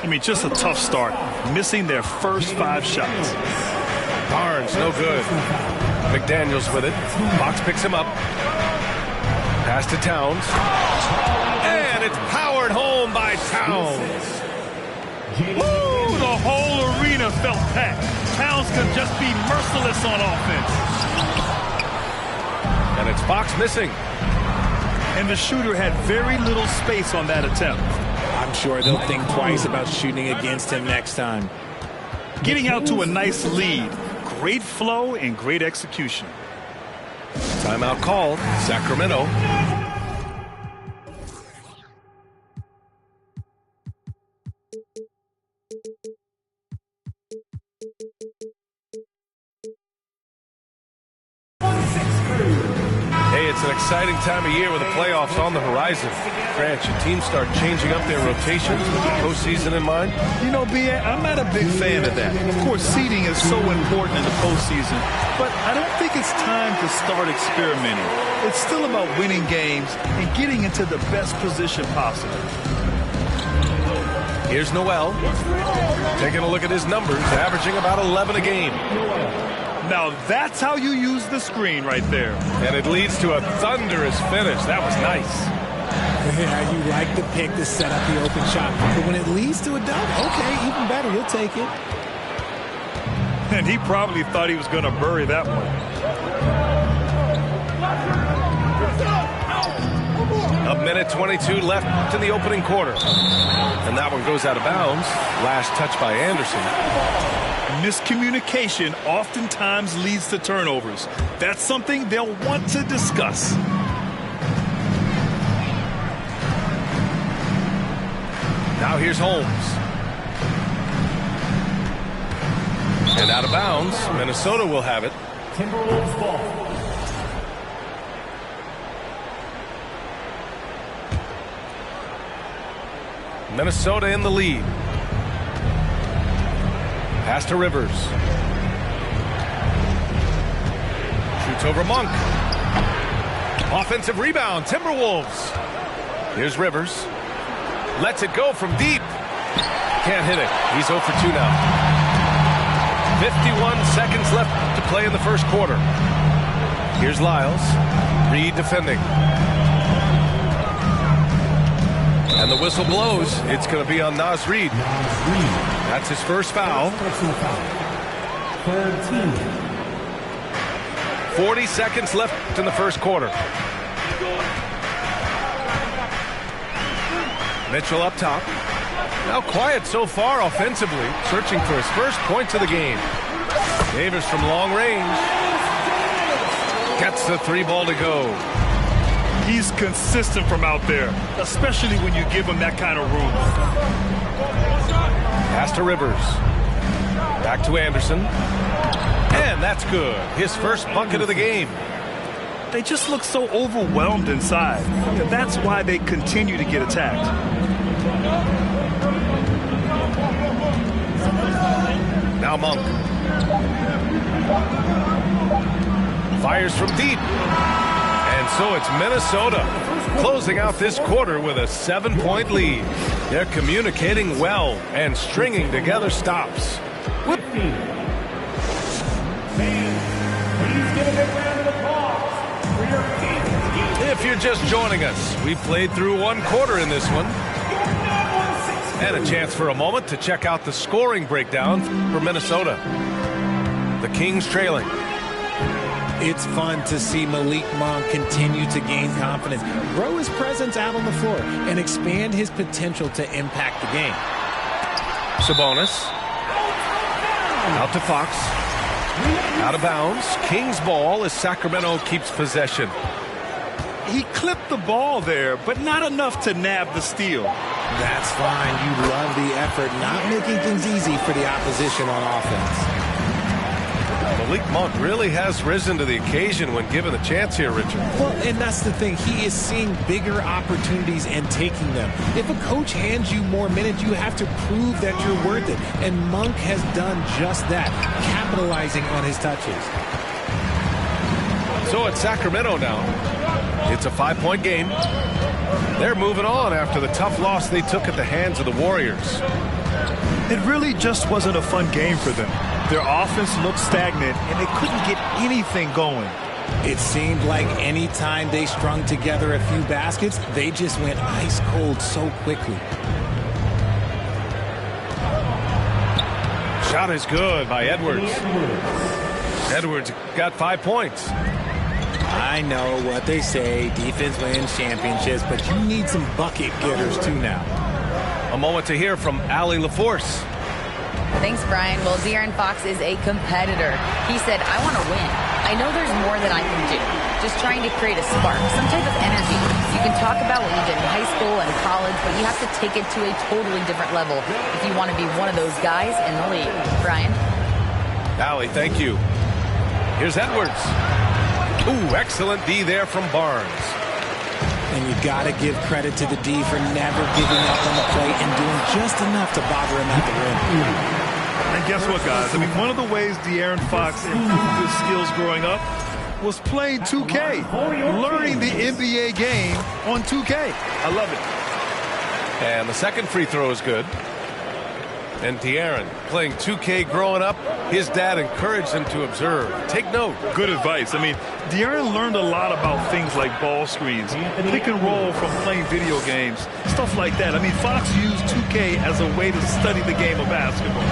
I mean, just a tough start, missing their first 5 shots. Barnes, no good. McDaniels with it. Fox picks him up. Pass to Towns. And it's powered home by Towns. Woo! The whole arena felt packed. Towns could just be merciless on offense. And it's Fox missing. And the shooter had very little space on that attempt. I'm sure they'll think twice about shooting against him next time. Getting out to a nice lead. Great flow and great execution. Timeout called. Sacramento. Hey, it's an exciting time of year with the playoffs on the horizon. Grant, your teams start changing up their rotations with the postseason in mind? You know, B.A., I'm not a big fan of that. Of course, seeding is so important in the postseason, but I don't think it's time to start experimenting. It's still about winning games and getting into the best position possible. Here's Noel. Taking a look at his numbers, averaging about 11 a game. Now that's how you use the screen right there. And it leads to a thunderous finish. That was nice. Yeah, you like the pick to set up the open shot. But when it leads to a dunk, okay, even better. You'll take it. And he probably thought he was going to bury that one. A minute 22 left in the opening quarter. And that one goes out of bounds. Last touch by Anderson. Miscommunication oftentimes leads to turnovers. That's something they'll want to discuss. Now here's Holmes. And out of bounds. Minnesota will have it. Timberwolves ball. Minnesota in the lead. Pass to Rivers. Shoots over Monk. Offensive rebound, Timberwolves. Here's Rivers. Lets it go from deep. Can't hit it. He's 0 for 2 now. 51 seconds left to play in the first quarter. Here's Lyles. Reed defending. And the whistle blows. It's going to be on Naz Reid. That's his first foul. 40 seconds left in the first quarter. Mitchell up top. Now quiet so far offensively. Searching for his first points of the game. Davis from long range. Gets the 3 ball to go. He's consistent from out there, especially when you give him that kind of room. Pass to Rivers. Back to Anderson. And that's good. His first bucket of the game. They just look so overwhelmed inside. And that's why they continue to get attacked. Now Monk. Fires from deep. And so it's Minnesota closing out this quarter with a 7-point lead. They're communicating well and stringing together stops. If you're just joining us, we played through 1 quarter in this one. And a chance for a moment to check out the scoring breakdown for Minnesota. The Kings trailing. It's fun to see Malik Monk continue to gain confidence, grow his presence out on the floor, and expand his potential to impact the game. Sabonis. Out to Fox. Out of bounds. Kings ball as Sacramento keeps possession. he clipped the ball there, but not enough to nab the steal. That's fine. You love the effort, not making things easy for the opposition on offense. Malik Monk really has risen to the occasion when given the chance here, Richard. Well, and that's the thing. He is seeing bigger opportunities and taking them. If a coach hands you more minutes, you have to prove that you're worth it. And Monk has done just that, capitalizing on his touches. So it's Sacramento now. It's a 5-point game. They're moving on after the tough loss they took at the hands of the Warriors. It really just wasn't a fun game for them. Their offense looked stagnant, and they couldn't get anything going. It seemed like any time they strung together a few baskets, they just went ice cold so quickly. Shot is good by Edwards. Edwards got 5 points. I know what they say, defense wins championships, but you need some bucket getters too now. A moment to hear from Allie LaForce. Thanks, Brian. Well, De'Aaron Fox is a competitor. He said, I want to win. I know there's more that I can do. Just trying to create a spark, some type of energy. You can talk about what you did in high school and college, but you have to take it to a totally different level if you want to be one of those guys in the league. Brian? Allie, thank you. Here's Edwards. Ooh, excellent D there from Barnes. And you got to give credit to the D for never giving up on the play and doing just enough to bother him at the rim. And guess what, guys? I mean, one of the ways De'Aaron Fox improved his skills growing up was playing 2K, learning the NBA game on 2K. I love it. And the second free throw is good. And De'Aaron, playing 2K growing up, his dad encouraged him to observe. Take note. Good advice. I mean, De'Aaron learned a lot about things like ball screens, pick and roll from playing video games, stuff like that. I mean, Fox used 2K as a way to study the game of basketball.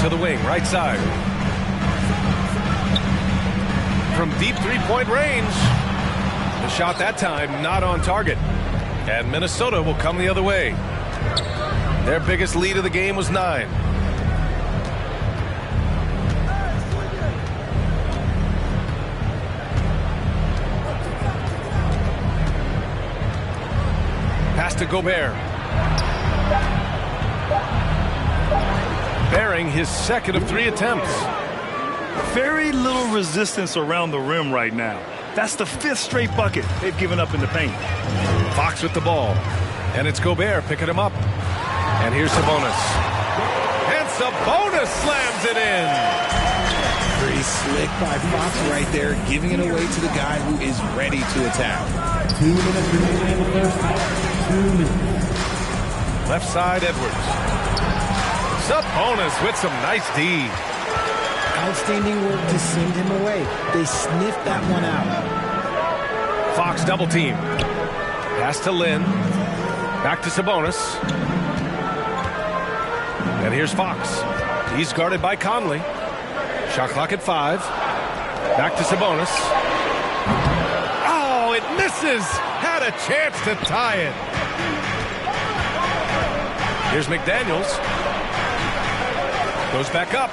To the wing, right side. From deep three-point range. The shot that time not on target. And Minnesota will come the other way. Their biggest lead of the game was 9. Pass to Gobert. Bearing his second of 3 attempts. Very little resistance around the rim right now. That's the 5th straight bucket they've given up in the paint. Fox with the ball. And it's Gobert picking him up. And here's Sabonis. And Sabonis slams it in. Pretty slick by Fox right there, giving it away to the guy who is ready to attack. 2 minutes remaining in the first half. 2 minutes. Left side, Edwards. Sabonis with some nice D. Outstanding work to send him away. They sniffed that one out. Fox double team. Pass to Lynn. Back to Sabonis. And here's Fox. He's guarded by Conley. Shot clock at 5. Back to Sabonis. Oh, it misses. Had a chance to tie it. Here's McDaniels. Goes back up.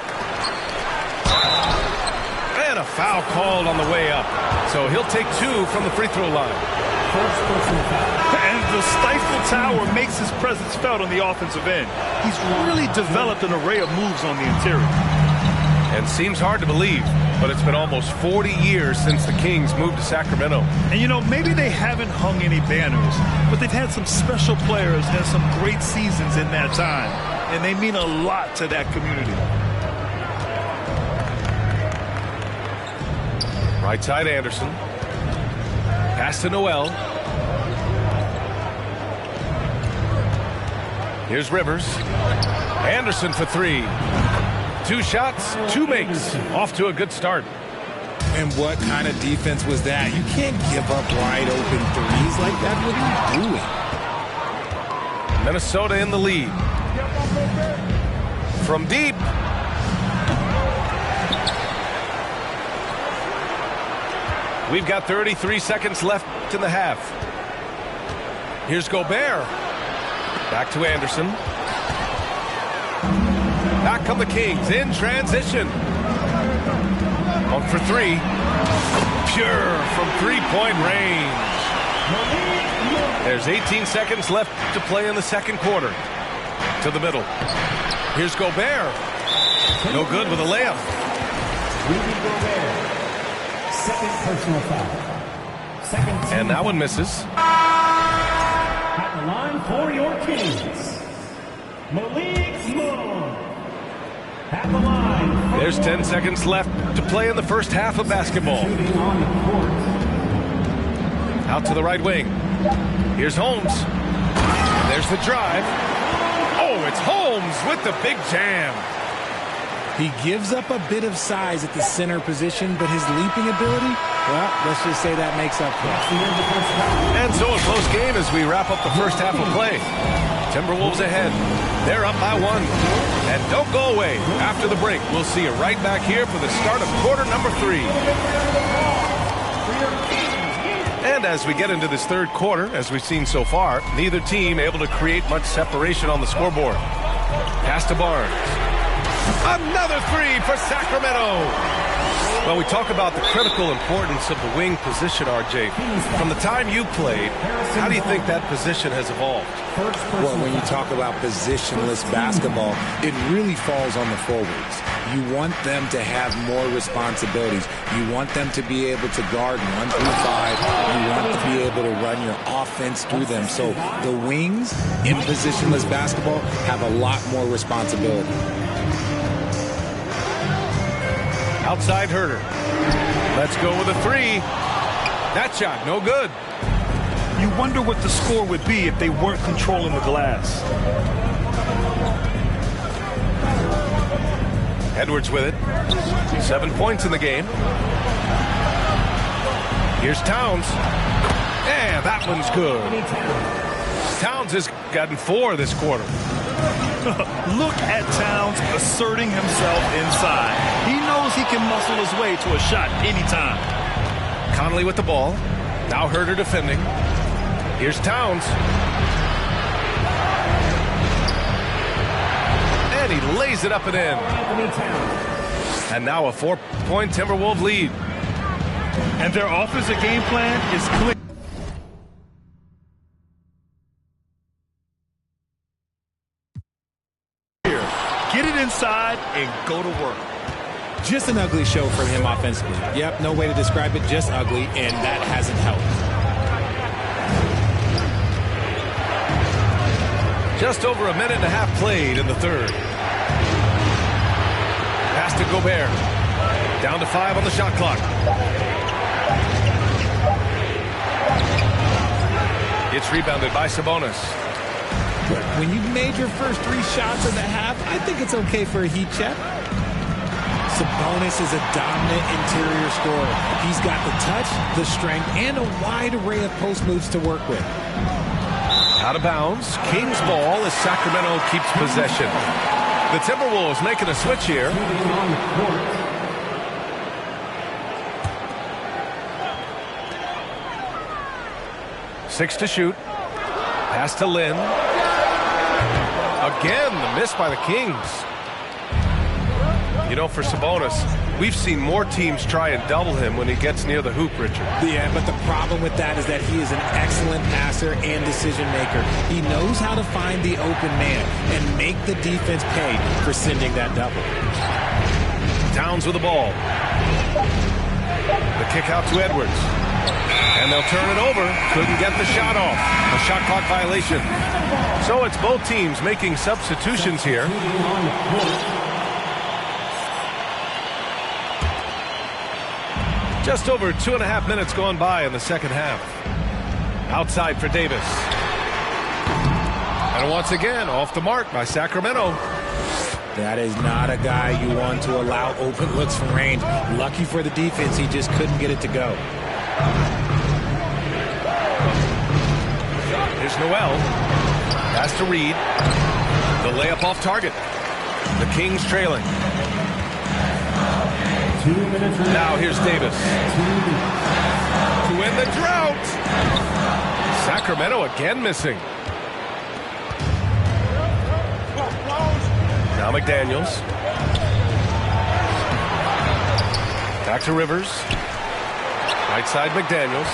And a foul called on the way up. So he'll take 2 from the free throw line. And the stifle tower makes his presence felt on the offensive end. He's really developed an array of moves on the interior. And seems hard to believe, but it's been almost 40 years since the Kings moved to Sacramento. And, you know, maybe they haven't hung any banners, but they've had some special players and some great seasons in that time. And they mean a lot to that community. Right side, Anderson. Pass to Noel. Here's Rivers. Anderson for 3. 2 shots, 2 makes. Off to a good start. And what kind of defense was that? You can't give up wide open threes like that. What are you doing? Minnesota in the lead. From deep. We've got 33 seconds left in the half. Here's Gobert. Back to Anderson. Back come the Kings in transition. 1 for 3. pure from three-point range. There's 18 seconds left to play in the second quarter. To the middle. Here's Gobert. No good with a layup. Rudy Gobert. Second personal foul. And that one misses. At the line for your Kings, Malik Monk. At the line. There's 10 seconds left to play in the first half of basketball. Out to the right wing. Here's Holmes. There's the drive. Oh, it's Holmes with the big jam. He gives up a bit of size at the center position, but his leaping ability, well, let's just say that makes up for it. And so a close game as we wrap up the first half of play. Timberwolves ahead. They're up by 1. And don't go away. After the break, we'll see you right back here for the start of quarter number 3. And as we get into this third quarter, as we've seen so far, neither team able to create much separation on the scoreboard. Pass to Barnes. Another three for Sacramento. Well, we talk about the critical importance of the wing position, RJ. From the time you played, how do you think that position has evolved? Well, when you talk about positionless basketball, it really falls on the forwards. You want them to have more responsibilities. You want them to be able to guard 1 through 5. You want to be able to run your offense through them. So the wings in positionless basketball have a lot more responsibility. Outside Herter. Let's go with a 3. That shot, no good. You wonder what the score would be if they weren't controlling the glass. Edwards with it. 7 points in the game. Here's Towns. And that one's good. Towns has gotten 4 this quarter. Look at Towns asserting himself inside. He knows he can muscle his way to a shot anytime. Conley with the ball. Now Herter defending. Here's Towns. And he lays it up and in. And now a 4-point Timberwolves lead. And their offensive game plan is clear. Get it inside and go to work. Just an ugly show from him offensively. Yep, no way to describe it, just ugly, and that hasn't helped. Just over a minute and a half played in the third. Pass to Gobert. Down to 5 on the shot clock. It's rebounded by Sabonis. When you've made your first 3 shots of the half, I think it's okay for a heat check. Sabonis is a dominant interior scorer. He's got the touch, the strength, and a wide array of post moves to work with. Out of bounds. Kings ball as Sacramento keeps possession. The Timberwolves making a switch here. 6 to shoot. Pass to Lynn. Again, the miss by the Kings. You know, for Sabonis, we've seen more teams try and double him when he gets near the hoop, Richard. Yeah, but the problem with that is that he is an excellent passer and decision maker. He knows how to find the open man and make the defense pay for sending that double. Towns with the ball. The kick out to Edwards. And they'll turn it over. Couldn't get the shot off. A shot clock violation. So it's both teams making substitutions here. Just over 2.5 minutes gone by in the second half. Outside for Davis. And once again, off the mark by Sacramento. That is not a guy you want to allow open looks from range. Lucky for the defense, he just couldn't get it to go. Here's Noel. Pass to Reed. The layup off target. The Kings trailing. 2 minutes remaining. Now here's Davis. To end the drought. Sacramento again missing. Now McDaniels. Back to Rivers. Right side McDaniels.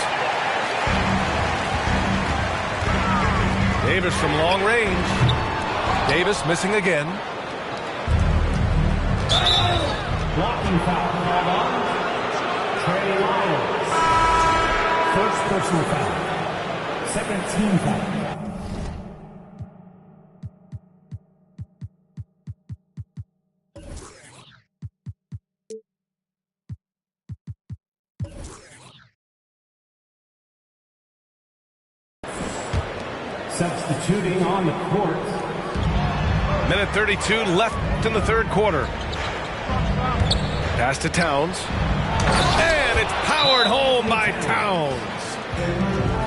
Davis from long range. Davis missing again. Blocking foul called on Trey Lyles. First personal foul. Second team foul. Substituting on the court. Minute 32 left in the third quarter. Pass to Towns. And it's powered home by Towns.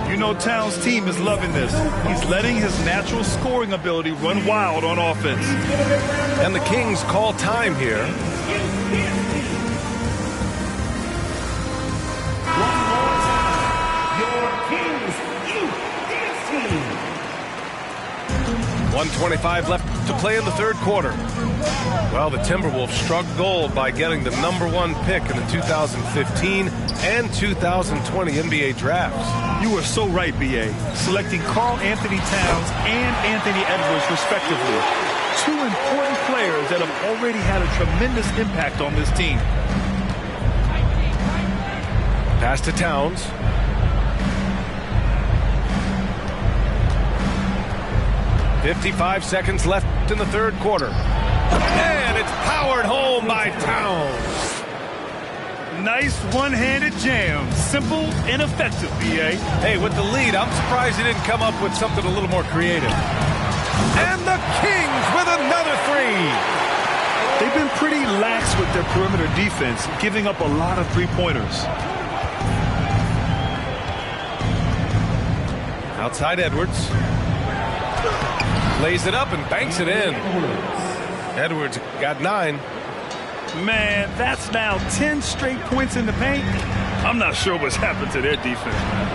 You know Towns' team is loving this. He's letting his natural scoring ability run wild on offense. And the Kings call time here. One more time. Your Kings UPS team. 1:25 left to play in the third quarter. Well, the Timberwolves struck gold by getting the #1 pick in the 2015 and 2020 NBA drafts. You are so right, B.A. Selecting Karl Anthony Towns and Anthony Edwards, respectively. Two important players that have already had a tremendous impact on this team. Pass to Towns. .55 seconds left in the third quarter. And it's powered home by Towns. Nice one-handed jam. Simple and effective, B.A. Hey, with the lead, I'm surprised he didn't come up with something a little more creative. And the Kings with another three. They've been pretty lax with their perimeter defense, giving up a lot of three-pointers. Outside Edwards. Lays it up and banks it in. Edwards got 9. Man, that's now 10 straight points in the paint. I'm not sure what's happened to their defense, man.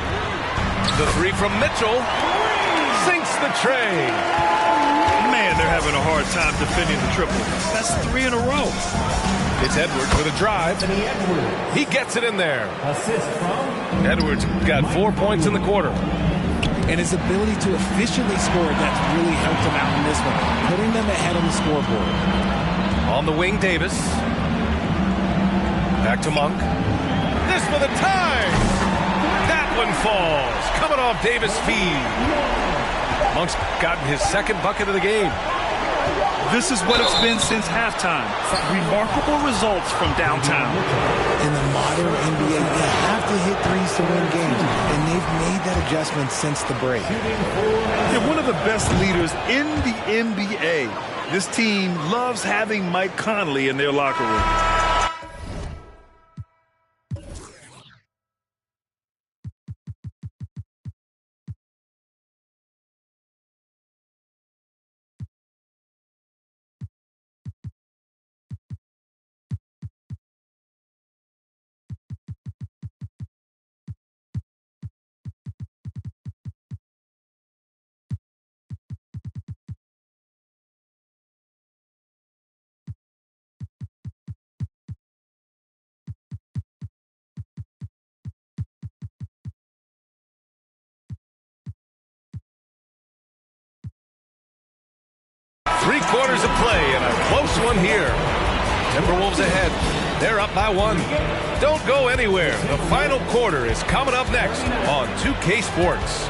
The three from Mitchell sinks the tray. Man, they're having a hard time defending the triple. That's 3 in a row. It's Edwards with a drive. He gets it in there. Assist from Edwards got 4 points in the quarter. And his ability to efficiently score, that's really helped him out in this one, putting them ahead on the scoreboard. On the wing, Davis. Back to Monk. This for the tie. That one falls. Coming off Davis' feed. Monk's gotten his second bucket of the game. This is what it's been since halftime. Remarkable results from downtown. In the modern NBA, you have to hit threes to win games, and they've made that adjustment since the break. They're one of the best leaders in the NBA. This team loves having Mike Conley in their locker room. Three-quarters of play and a close one here. Timberwolves ahead. They're up by 1. Don't go anywhere. The final quarter is coming up next on 2K Sports.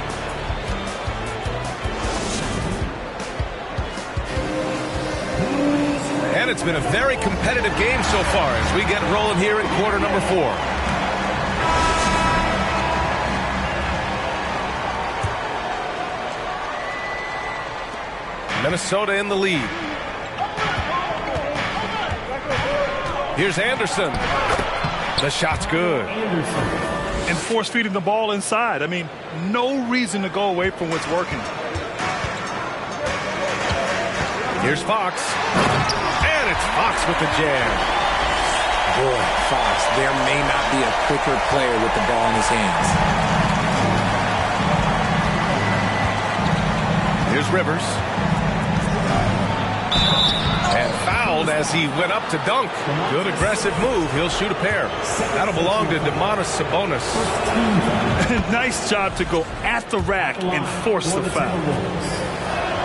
And it's been a very competitive game so far as we get rolling here in quarter number 4. Minnesota in the lead. Here's Anderson. The shot's good. And force-feeding the ball inside. I mean, no reason to go away from what's working. Here's Fox. And it's Fox with the jam. Boy, Fox, there may not be a quicker player with the ball in his hands. Here's Rivers. And foul fouled as he went up to dunk. Good aggressive move. He'll shoot a pair. That'll belong to Sabonis. Nice job to go at the rack and force the foul.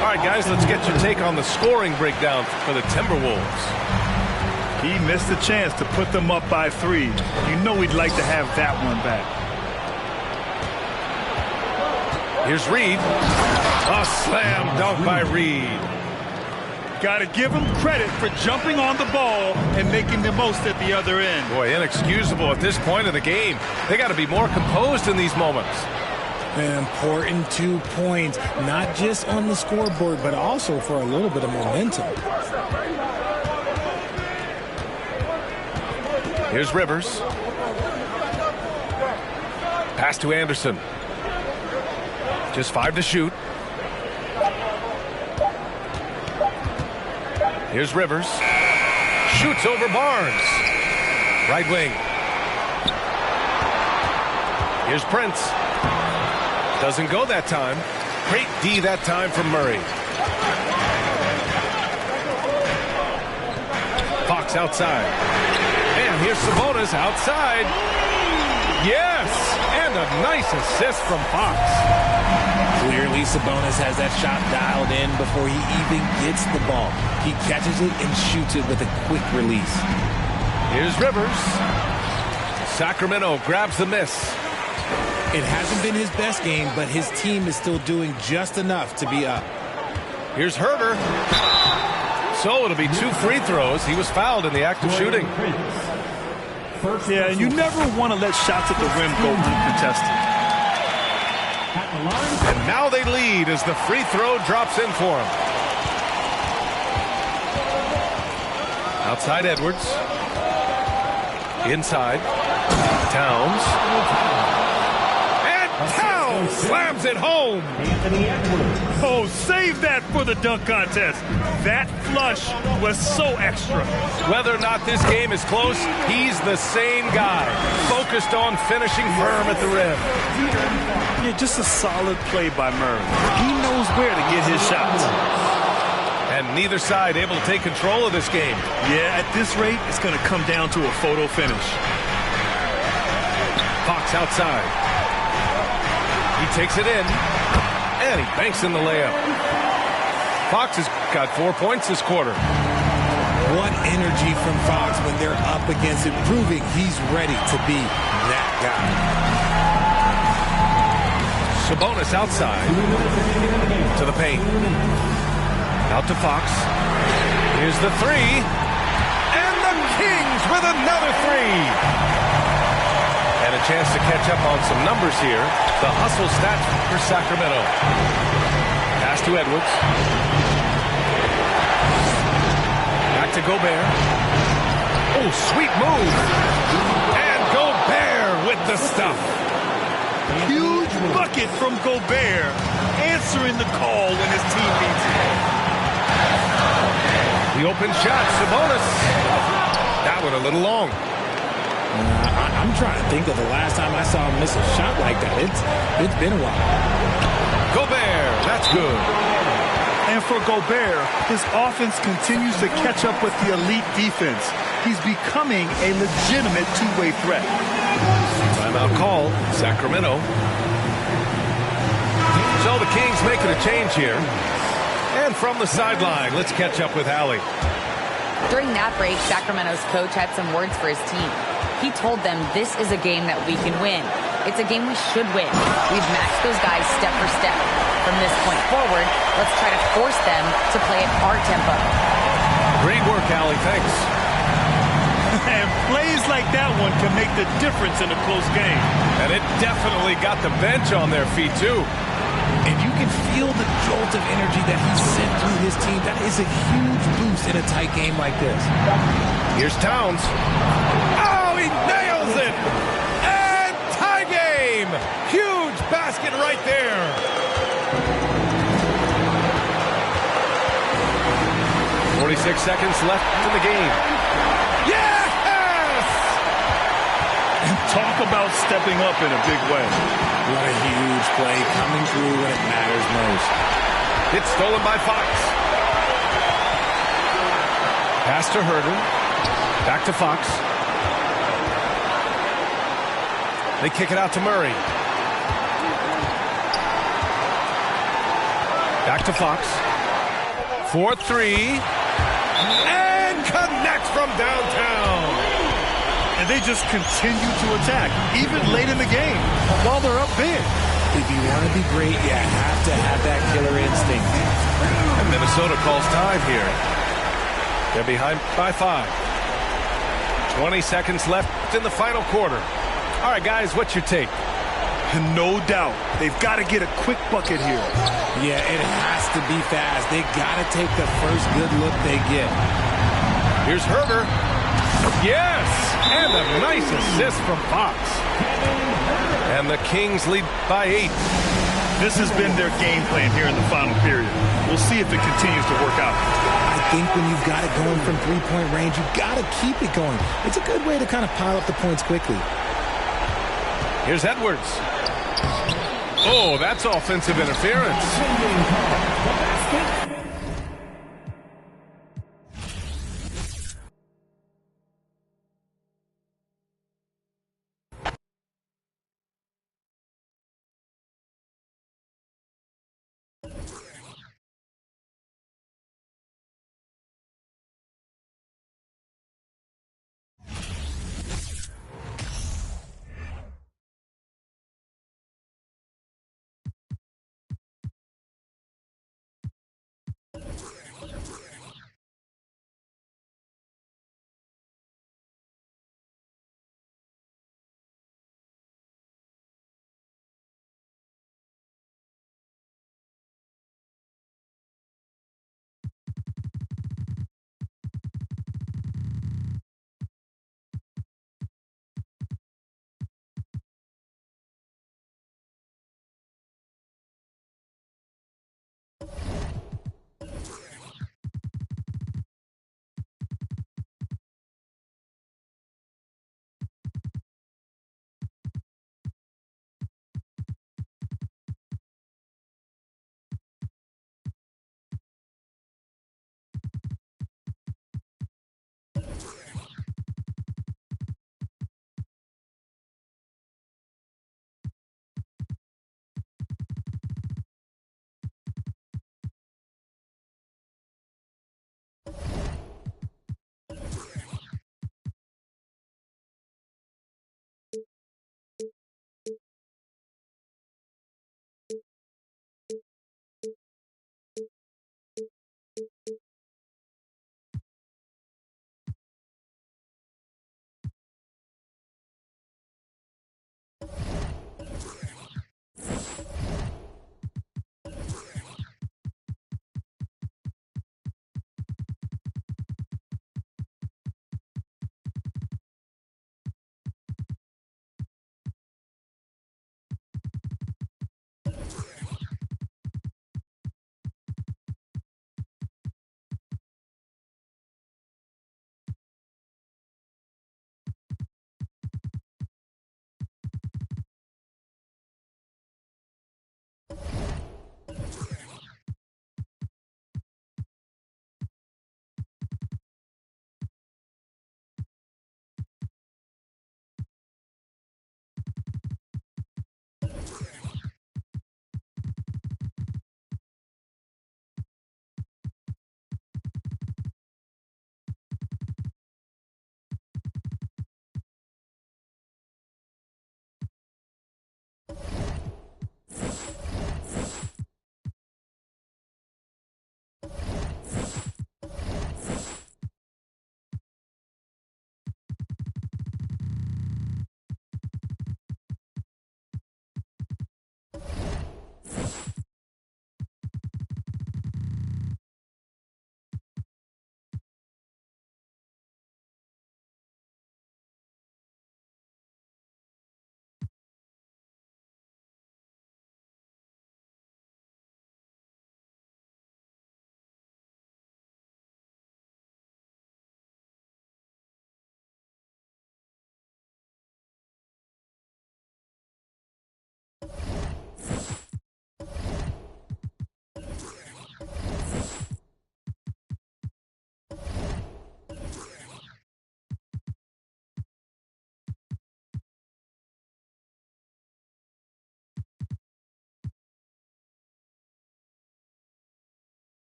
All right, guys, let's get your take on the scoring breakdown for the Timberwolves. He missed a chance to put them up by 3. You know he'd like to have that one back. Here's Reed. A slam dunk by Reed. Got to give him credit for jumping on the ball and making the most at the other end. Boy, inexcusable at this point of the game. They got to be more composed in these moments. An important 2 points, not just on the scoreboard, but also for a little bit of momentum. Here's Rivers. Pass to Anderson. Just 5 to shoot. Here's Rivers. Shoots over Barnes. Right wing. Here's Prince. Doesn't go that time. Great D that time from Murray. Fox outside. And here's Sabonis outside. Yes! And a nice assist from Fox. Clearly, Sabonis has that shot dialed in before he even gets the ball. He catches it and shoots it with a quick release. Here's Rivers. Sacramento grabs the miss. It hasn't been his best game, but his team is still doing just enough to be up. Here's Herter. So it'll be 2 free throws. He was fouled in the act of shooting. Yeah, and you never want to let shots at the rim go uncontested. And now they lead as the free throw drops in for him. Outside Edwards. Inside. Towns. And Towns slams it home. Oh, save that for the dunk contest. That flush was so extra. Whether or not this game is close, he's the same guy. Focused on finishing firm at the rim. Yeah, just a solid play by Murray. He knows where to get his shots. And neither side able to take control of this game. Yeah, at this rate, it's going to come down to a photo finish. Fox outside. He takes it in. And he banks in the layup. Fox has got 4 points this quarter. What energy from Fox when they're up against it, proving he's ready to be that guy. Sabonis outside to the paint. Out to Fox. Here's the 3. And the Kings with another 3. And a chance to catch up on some numbers here. The hustle stats for Sacramento. Pass to Edwards. Back to Gobert. Oh, sweet move. And Gobert with the stuff. Huge bucket from Gobert, answering the call when his team needs it. The open shot, Sabonis. That one a little long. I'm trying to think of the last time I saw him miss a shot like that. It's been a while. Gobert, that's good. And for Gobert, his offense continues to catch up with the elite defense. He's becoming a legitimate two-way threat. Timeout call, Sacramento. So the Kings making a change here. And from the sideline, let's catch up with Hallie. During that break, Sacramento's coach had some words for his team. He told them this is a game that we can win. It's a game we should win. We've matched those guys step for step. From this point forward, let's try to force them to play at our tempo. Great work, Hallie. Thanks. And plays like that one can make the difference in a close game. And it definitely got the bench on their feet, too. And you can feel the jolt of energy that he sent through his team. That is a huge boost in a tight game like this. Here's Towns. Oh, he nails it! And tie game! Huge basket right there. 46 seconds left in the game. Yes! And talk about stepping up in a big way. What a huge play coming through when it matters most. It's stolen by Fox. Pass to Herder. Back to Fox. They kick it out to Murray. Back to Fox. 4-3. And connects from downtown. And they just continue to attack, even late in the game, while they're up big. If you want to be great, you have to have that killer instinct. And Minnesota calls time here. They're behind by 5. 20 seconds left in the final quarter. All right, guys, what's your take? No doubt. They've got to get a quick bucket here. Yeah, it has to be fast. They got to take the first good look they get. Here's Herder. Yes! And a nice assist from Fox. And the Kings lead by 8. This has been their game plan here in the final period. We'll see if it continues to work out. I think when you've got it going from three-point range, you've got to keep it going. It's a good way to kind of pile up the points quickly. Here's Edwards. Oh, that's offensive interference.